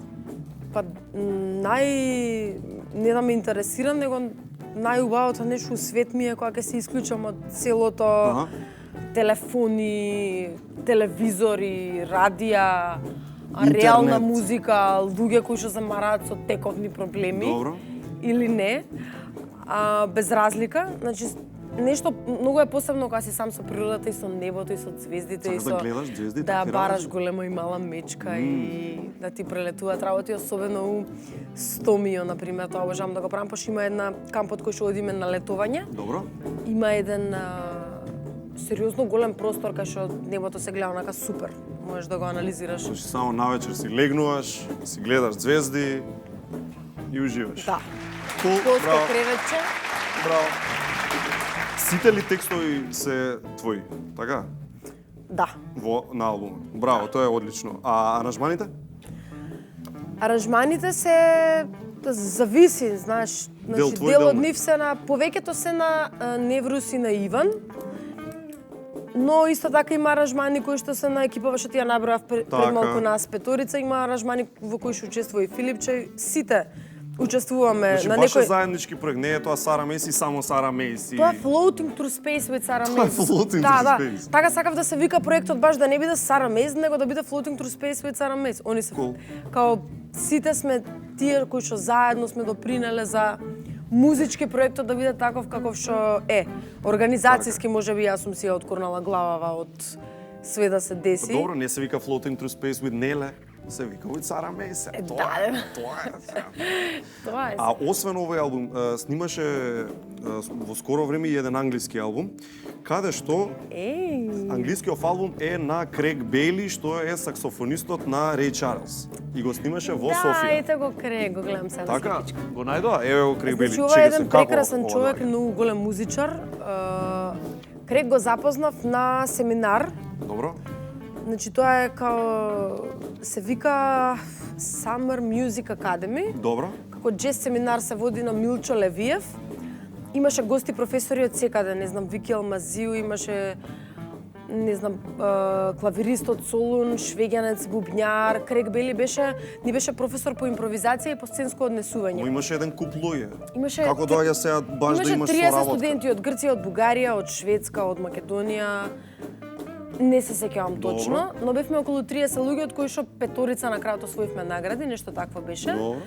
Па не да ме интересирам, него најубавото нешто у свет ми е кога ќе се исклучам од целото телефони, телевизори, радија, реална музика, луѓе кои што замараат со тековни проблеми. Добро. Или не, без разлика. Значи, нешто многу е посебно кога си сам со природата и со небото и со звездите и Сакаш со да гледаш звездите, да такви бараш работи? голема и мала мечка и да ти прелетуваат работи, особено у Стомио на пример, тоа обожавам да го правам, пошто има една кампот кој што одиме на летување. Добро. Има еден сериозно голем простор кај што небото се гледа онака супер. Можеш да го анализираш. Значи само навечер си легнуваш, си гледаш звезди и уживаш. Да. Кул, Полско браво. креветче. Браво. Сите ли текстови се твои, така? Да. На албумот. Браво, тоа е одлично. А аранжманите? Аранжманите се зависи, знаеш, значи твој, дел дел од мој. нив се на повеќето се на Неврус и на Иван. Но исто така има аранжмани кои што се на екипава што ти ја набројав пред малку нас петорица, има аранжмани во кои што учествува и Филипче, сите учествуваме Значи на баш е некој. заеднички проект, не е тоа Сара Мейси, само Сара Мейси. Тоа е Floating Through Space with Sarah Тоа е Mays. Floating Да, Through да. Space. Така сакав да се вика проектот баш да не биде Sarah Mays, него да биде Floating Through Space with Sarah Mays. Они се као сите сме тие кои што заедно сме допринеле за музички проектот да биде таков каков што е. Организацијски можеби јас сум си ја откорнала главава од све да се деси. Добро, не се вика Floating Through Space with Nele, се вика with Сара Мейси. Тоа е. Тоа е. А освен овој албум, снимаше во скоро време и еден англиски албум, каде што англискиот албум е на Крейг Бейли, што е саксофонистот на Рей Чарлс. И го снимаше во Софија. Да, ете го Крейг, го гледам сега. Така, го најдоа, еве го Крейг Бейли. Значи, ова е еден прекрасен човек, многу голем музичар. Крейг го запознав на семинар. Добро. Значи, тоа е као... се вика Summer Music Academy. Добро. Како джез семинар се води на Милчо Левиев. Имаше гости професори од секаде, не знам, Вики Алмазиу, имаше не знам, клавиристот Солун, швеѓанец, бубњар, Крек Бели ни беше професор по импровизација и по сценско однесување. Но имаше еден куп луѓе. Имаше Како доаѓа сега баш да имаш Имаше 30 соработка? студенти од Грција, од Бугарија, од Шведска, од Македонија. Не се сеќавам точно, но бевме околу 30 луѓе, од кои што петорица на крајот освоивме награди, нешто такво беше. Добро.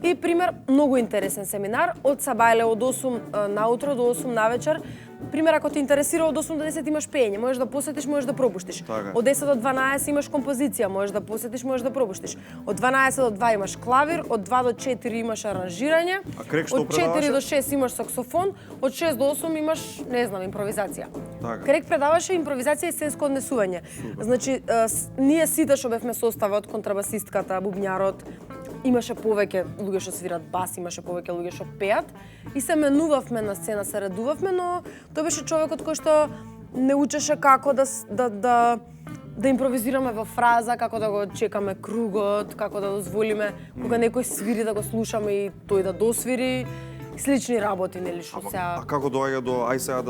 И пример, многу интересен семинар, од сабајле од 8 наутро до 8 навечер. Пример, ако те интересира од 8 до 10 имаш пеење, можеш да посетиш, можеш да пропуштиш. Така. Од 10 до 12 имаш композиција, можеш да посетиш, можеш да пропуштиш. Од 12 до 2 имаш клавир, од 2 до 4 имаш аранжирање. А Крек што од 4 предаваше? до 6 имаш саксофон, од 6 до 8 имаш, не знам, импровизација. Така. Крек предаваше импровизација и сценско однесување. Значи, ние сите што бевме составот, контрабасистката, бубњарот, имаше повеќе луѓе што свират бас, имаше повеќе луѓе што пеат и се менувавме на сцена, се редувавме, но тој беше човекот кој што не учеше како да импровизираме во фраза, како да го чекаме кругот, како да дозволиме кога некој свири да го слушаме и тој да досвири. Слични работи, нели што сега. А како доаѓа до ај сега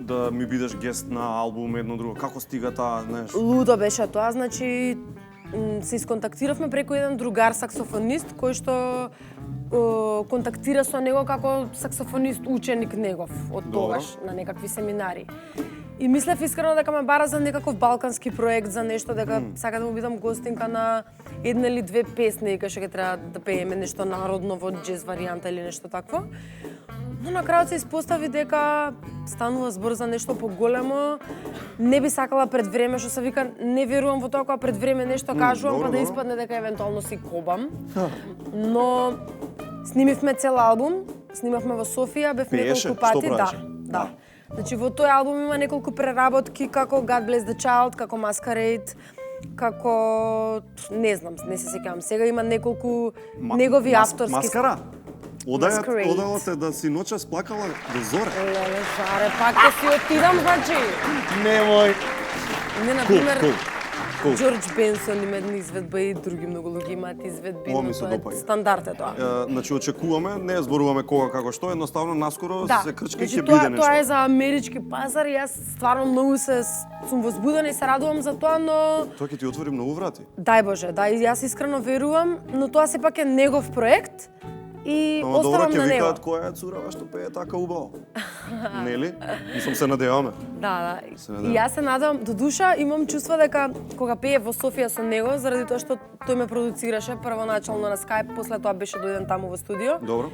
да ми бидеш гест на албум едно друго? Како стига таа, знаеш? Лудо беше тоа, значи се исконтактиравме преку еден другар саксофонист кој што контактира со него како саксофонист ученик негов од тогаш на некакви семинари. И мислев искрено дека ме бара за некаков балкански проект, за нешто дека сака да му бидам гостинка на една или две песни и кај ќе треба да пееме нешто народно во џез варијанта или нешто такво. Но на крајот се испостави дека станува збор за нешто поголемо. Не би сакала пред време, што се вика, не верувам во тоа кога пред време нешто кажувам, па да испадне дека евентуално си кобам. Но снимивме цел албум, снимавме во Софија, бевме неколку пати, да. Значи во тој албум има неколку преработки како God Bless the Child, како Masquerade, како не знам, не се сеќавам. Сега има неколку негови авторски. Маскара? Одајате да си ноќа сплакала до зоре. Леле, жаре, пак ќе си отидам, значи. Немој. Не, например, Џорџ Бенсон има една изведба и други многу луѓе имаат изведби, но тоа е стандард е тоа. Значи очекуваме, не зборуваме кога како што, едноставно наскоро се крчка и ќе значи, биде нешто. Тоа е за амерички пазар и јас стварно многу сум возбудена и се радувам за тоа, но Тоа ќе ти отвори многу врати. Дај Боже, да, и јас искрено верувам, но тоа сепак е негов проект. И оставам на него. Добро ќе викаат која е цурава што пее така убаво. Нели? Мислам се надеваме. Да. И јас се надевам, до душа имам чувство дека кога пее во Софија со него, заради тоа што тој ме продуцираше првоначално на Skype, после тоа беше дојден таму во студио. Добро.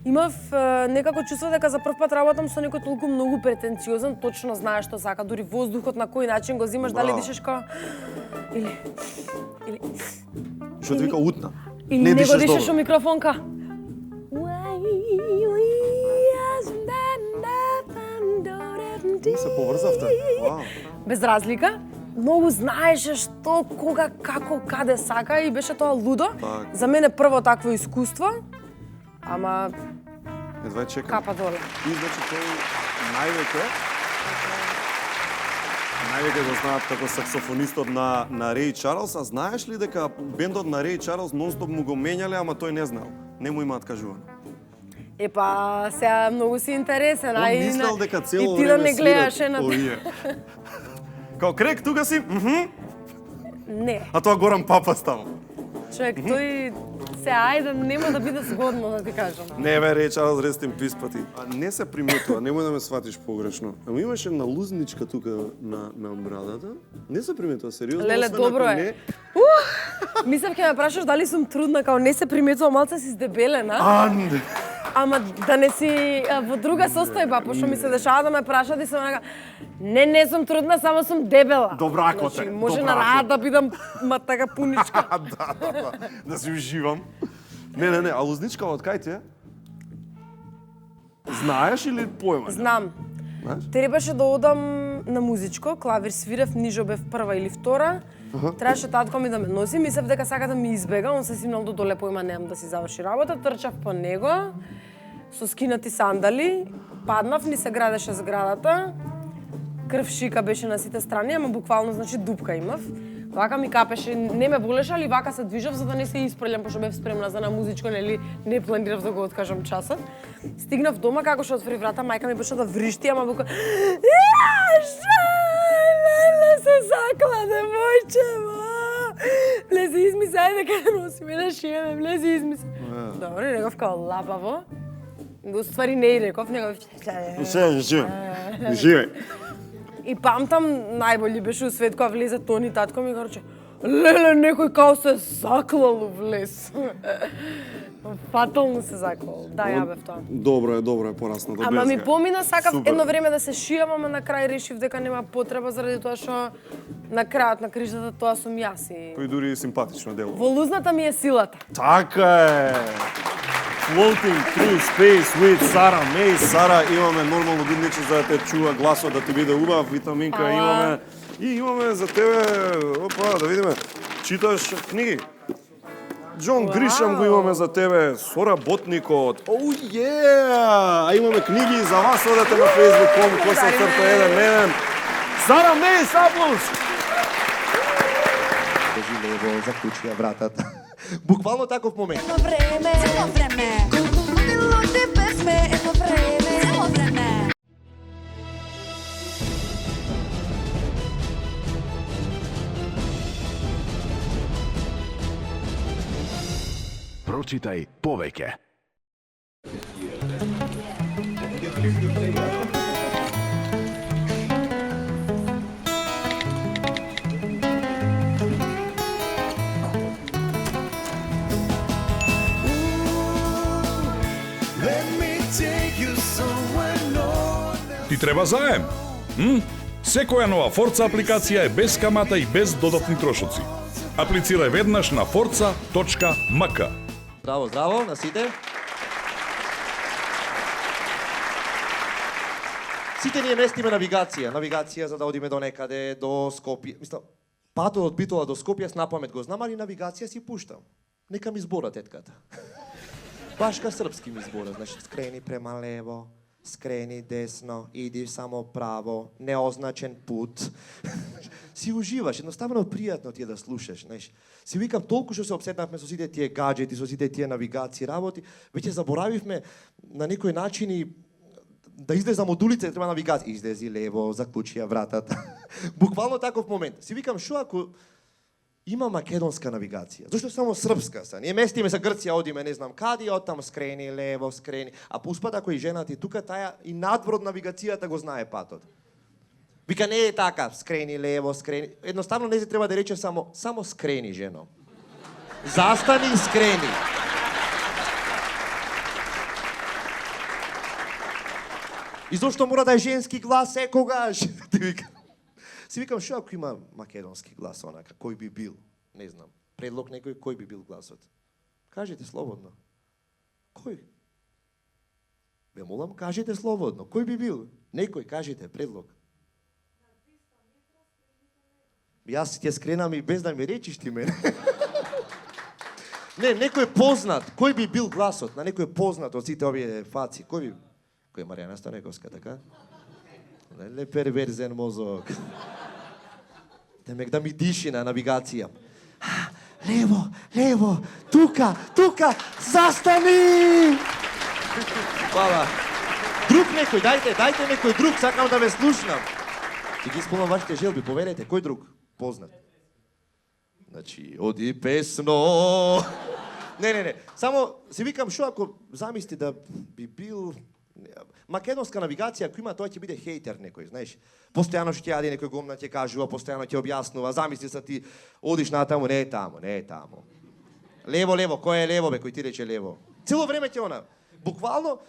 Имав некако чувство дека за прв пат работам со некој толку многу претенциозен, точно знаеш што сака, дури воздухот на кој начин го взимаш, дали дишеш као или Што ти вика утна? Или не го дишеш во микрофонка. Се поврзавте. Вау. Без разлика, многу знаеше што, кога, како, каде сака и беше тоа лудо. Так. За мене прво такво искуство, ама едва чекам. Капа доле. И значи тој највеќе го знаат како саксофонистот на Рей Чарлс, а знаеш ли дека бендот на Рей Чарлс нонстоп му го менјале, ама тој не знаел. Не му имаат кажувано. Епа, сега многу си интересен, Он мислел дека цело и ти да време не гледаш свират на овие. Као Крек, тука си? Не. А тоа Горан Папа става. Човек, тој се ајде нема да биде згодно да ти кажам. Не бе, Рей Чарлс, рестим пис пати. А не се приметува, немој да ме сватиш погрешно. Ама имаше една лузничка тука на брадата. Не се приметува, сериозно. Леле, добро е. Мислев ќе ме прашаш дали сум трудна, као не се приметува, малце си здебелена. Ама да не си во друга состојба, пошто ми се дешава да ме прашат и се онака, не сум трудна, само сум дебела. Добрако те, значи, може на раат да бидам така пуничка. Да си уживам. Не, а лузничка од кај ти е? Знаеш или појма? Знам. Требаше да одам на музичко, клавир свирев, нижо бев прва или втора. Требаше татко ми да ме носи, мислев дека сака да ми избега, он се симнал до доле, појма немам да си заврши работа, трчав по него, со скинати сандали, паднав, ни се градеше зградата, крв шика беше на сите страни, ама буквално, значи, дупка имав. Вака ми капеше, не ме болеше, али вака се движав за да не се испрелям, пошто бев спремна за на музичко, нели, не планирав да го откажам часот. Стигнав дома, како што отвори врата, мајка ми почна да вришти, ама бука нека носиме да шиеме, влези и измисли. Добро, реков као лапаво. Уствари не и реков, него... Живе. И памтам, најболи беше у свет, кога влезе Тони, татко ми рече, леле, некој као се заклал у лес. Фатално се заклал. Да, ја бев тоа. Добро е порасно до Ама ми безга. помина, сакав Супер. едно време да се шијам, ама на крај решив дека нема потреба заради тоа што на крајот на крижата тоа сум јас и... Тој дури симпатично делува. Во лузната ми е силата. Така е. Floating through space with Sara May. Сара, имаме нормално бидниче за да те чува гласот, да ти биде убав, витаминка Ала. имаме. И имаме за тебе, опа, да видиме, читаш книги. Џон Гришам го имаме за тебе, со работникот. Оу, А имаме книги за вас, одете на Facebook.com, /1 Сара Мей, аплауз! Кажи лево, заклучија вратата. Буквално таков момент. Цело време. Милоти песме, едно време. Цело време. Прочитај повеќе. Ти треба заем? Секоја нова Forza апликација е без камата и без додатни трошоци. Аплицирај веднаш на forza.mk. Здраво, здраво на сите. Сите ние местиме навигација за да одиме до некаде, до Скопје. Мислам, патот од Битола до Скопје с напамет го знам, али навигација си пуштам. Нека ми збора тетката. Башка српски ми збора, значи скрени према лево, скрени десно, иди само право, неозначен пут. Си уживаш, едноставно пријатно ти е да слушаш, знаеш. Си викам толку што се обседнавме со сите тие гаджети, со сите тие навигации, работи, веќе заборавивме на некој начин и да излезам од улица, треба навигација. Излези лево, заклучија вратата. Буквално таков момент. Си викам, шо ако има македонска навигација? Зошто само српска са? Ние местиме за Грција, одиме не знам каде, и оттам скрени лево, скрени. А пуспат ако и женати тука, таја и надвор од навигацијата го знае патот. Вика, не е така, скрени лево, скрени. Едноставно не се треба да рече само скрени, жено. Застани и скрени. И зошто мора да е женски глас секогаш? Ти вика. Си викам, шо ако има македонски глас, онака, кој би бил? Не знам. Предлог некој, кој би бил гласот? Кажете слободно. Кој? Бе молам, кажете слободно. Кој би бил? Некој, кажете, предлог. Јас ќе скренам и без да ми речиш ти мене. Не, некој познат. Кој би бил гласот на некој познат од сите овие фаци? Кој би? Кој е Маријана Станековска, така? Леле перверзен мозок. Демек да ми диши на навигација. Лево, лево, тука, застани! Фала. Друг некој, дајте некој друг, сакам да ме слушнам. Ќе ги исполнам вашите желби, поверете, кој друг? Познат. Значи, оди песно. Не. Само си викам, шо ако замисли да би бил македонска навигација, ако има, тој ќе биде хейтер некој, знаеш. Постојано ќе јади некој гомна, ќе кажува, постојано ќе објаснува, замисли са ти одиш натаму, не е таму. Лево, кој е лево, бе, кој ти рече лево? Цело време ќе она. Буквално,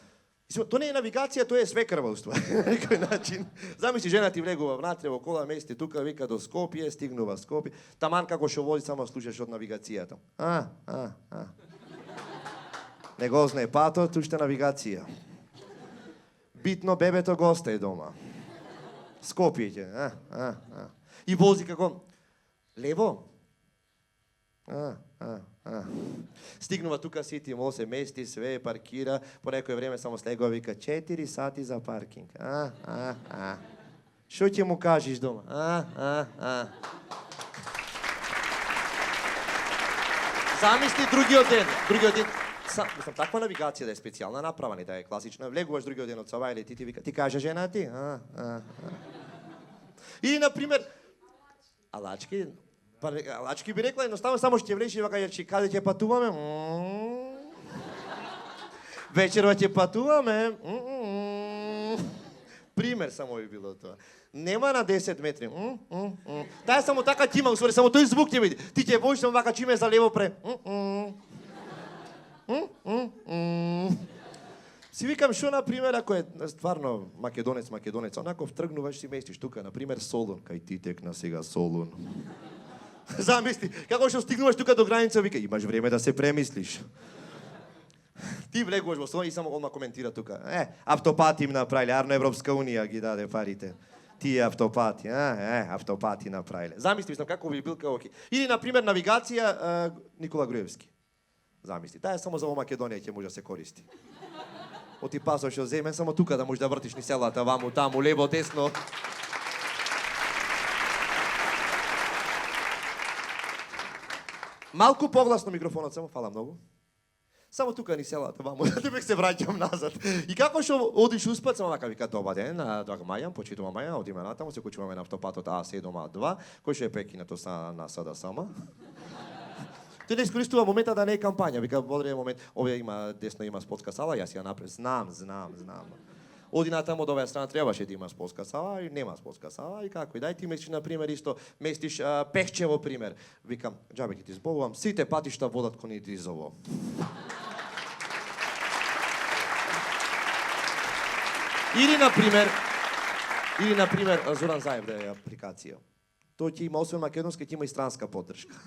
тоа не е навигација, тоа е свекрвалство. На некој начин. Замисли, жена ти влегува внатре во кола, мести тука, вика до Скопје, стигнува Скопје. Таман како што вози, само слушаш од навигацијата. Не го знае патот, уште навигација. Битно бебето го остае дома. Скопје ќе. И вози како лево. Стигнува тука сити, мол се мести, све паркира, по некој време само слегува вика 4 сати за паркинг. Шо ќе му кажеш дома? Замисли другиот ден. Мислам, таква навигација да е специјална направа, не да е класична. Влегуваш другиот ден од Сава или ти вика, ти кажа жена ти? И, например, алачки, Па Лачки би рекла едноставно само ќе влечи вака јачи каде ќе патуваме? Вечерва ќе патуваме. Пример само би било тоа. Нема на 10 метри. Таа е само така ќе има, усвори, само тој звук ќе биде. Ти ќе воиш само вака чиме за лево пре. Си викам шо на пример ако е стварно македонец, онаков тргнуваш си местиш тука на пример Солун, кај ти текна сега Солун. Замисли, како што стигнуваш тука до граница, вика имаш време да се премислиш. Ти влегуваш во Солун и само одма коментира тука. Автопати им направиле, арно Европска унија ги даде парите. Тие автопати, автопати направиле. Замисли сам како би бил као оки. Или на пример навигација Никола Груевски. Замисли, таа е само за во Македонија ќе може да се користи. Оти пасош што земен само тука да можеш да вртиш ни селата ваму, таму, лево, десно. Малку погласно микрофонот само, фала многу. Само тука ни селата ваму, да бек се враќам назад. И како што одиш успат, само вака вика добар ден, драг Мајан, почитувам Мајан, одиме натаму, се кучуваме на автопатот А7А2, кој што е прекинато на сада сама. Тој не искористува момента да не е кампања, вика во одреден момент, овие има десно има спортска сала, јас ја напред, знам. Оди натаму од оваа страна требаше да има спортска сала и нема спортска сала и како и дај ти местиш на пример исто местиш Пехчево пример. Викам, џабе ќе ти зборувам, сите патишта водат кон Идизово. Или на пример Зоран Заев да е апликација. Тој ќе има освен македонска, ќе има и странска поддршка.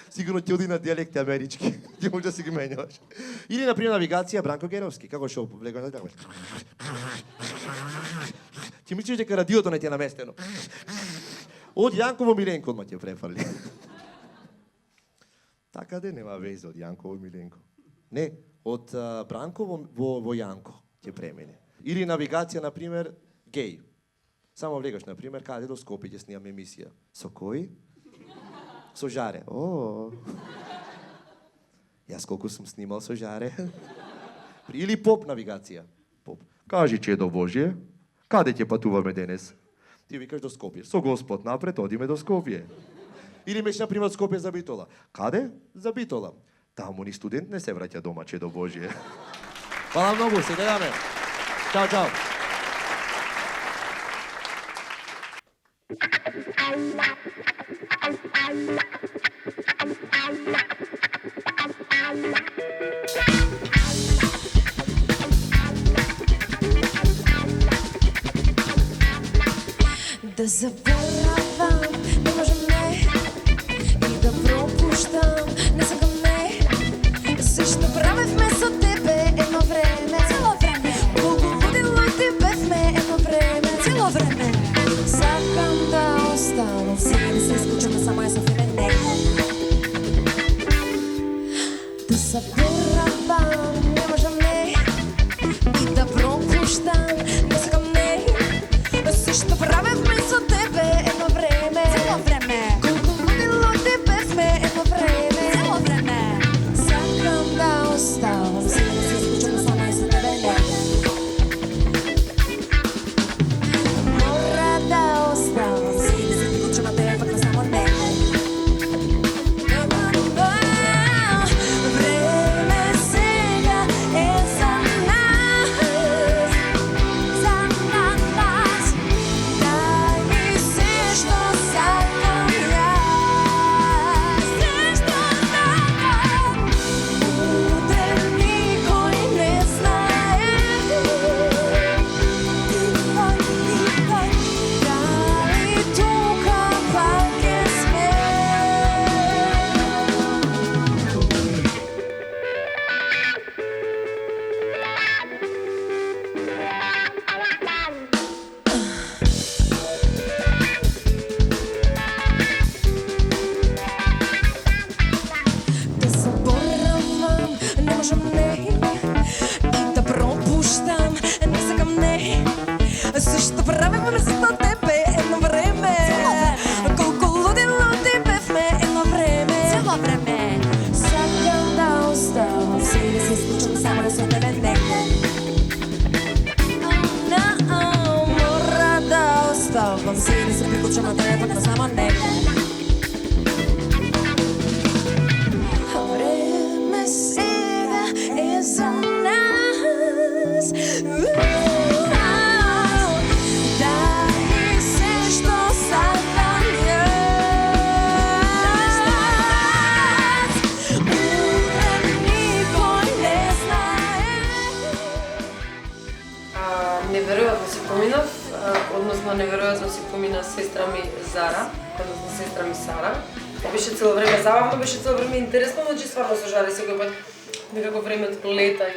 Сигурно ќе оди на дијалекти амерички, ќе може да си ги менјаваш. Или на пример навигација Бранко Геровски, како што влегаш на таа. Ќе мислиш дека радиото не ти е наместено. Од Јанково Миленко одма ќе префрли. Така де нема везе од Јанково Миленко. Не, од Бранко во Јанко ќе премине. Или навигација на пример геј. Само влегаш на пример каде до Скопје ќе снимам емисија. Со кој? Со Жаре. Јас колку сум снимал со Жаре. Или поп навигација. Поп. Кажи чедо Божје, каде ќе патуваме денес? Ти викаш до Скопје. Со Господ напред одиме до Скопје. Или меш на пример Скопје за Битола. Каде? За Битола. Таму ни студент не се враќа дома, чедо Божје. Фала многу, се гледаме. Чао, чао. Да заборавам, не можам не, и да пропуштам, не сакам не. Се што правевме со тебе едно време, цело време. Колку лудило ти бевме едно време, цело време. Сакам да останам, сега да се исклучам сама ја со тебе не. Да заборавам, не можам не, и да пропуштам, не сакам не. Се што правевме со тебе едно време, цело време. Колку лудило ти бевме едно време, цело време. Сакам да оставам, сега да се исклучам сама ја со тебе не. Мора да оставам, сега да се исклучам на тебе пак да само не. Време сега е за нас, за нас. Дај ми се што сакам јас, се што сакам. Утре никој не знае. Тикај, дали тука пак ќе сме. Да заборавам, не можам не, и да пропуштам, не сакам не. Се што правевме со тебе едно време, колку лудило ти бевме едно време, цело време. Сакам да оставам, сега да се исклучам само ја со тебе не. Мора да оставам, сега да се приклучам на тебе пак да само не. неверојатно си помина сестра ми Зара, односно сестра ми Сара. Беше цело време забавно, беше цело време интересно, значи стварно се жаре секој пат некако времето лета.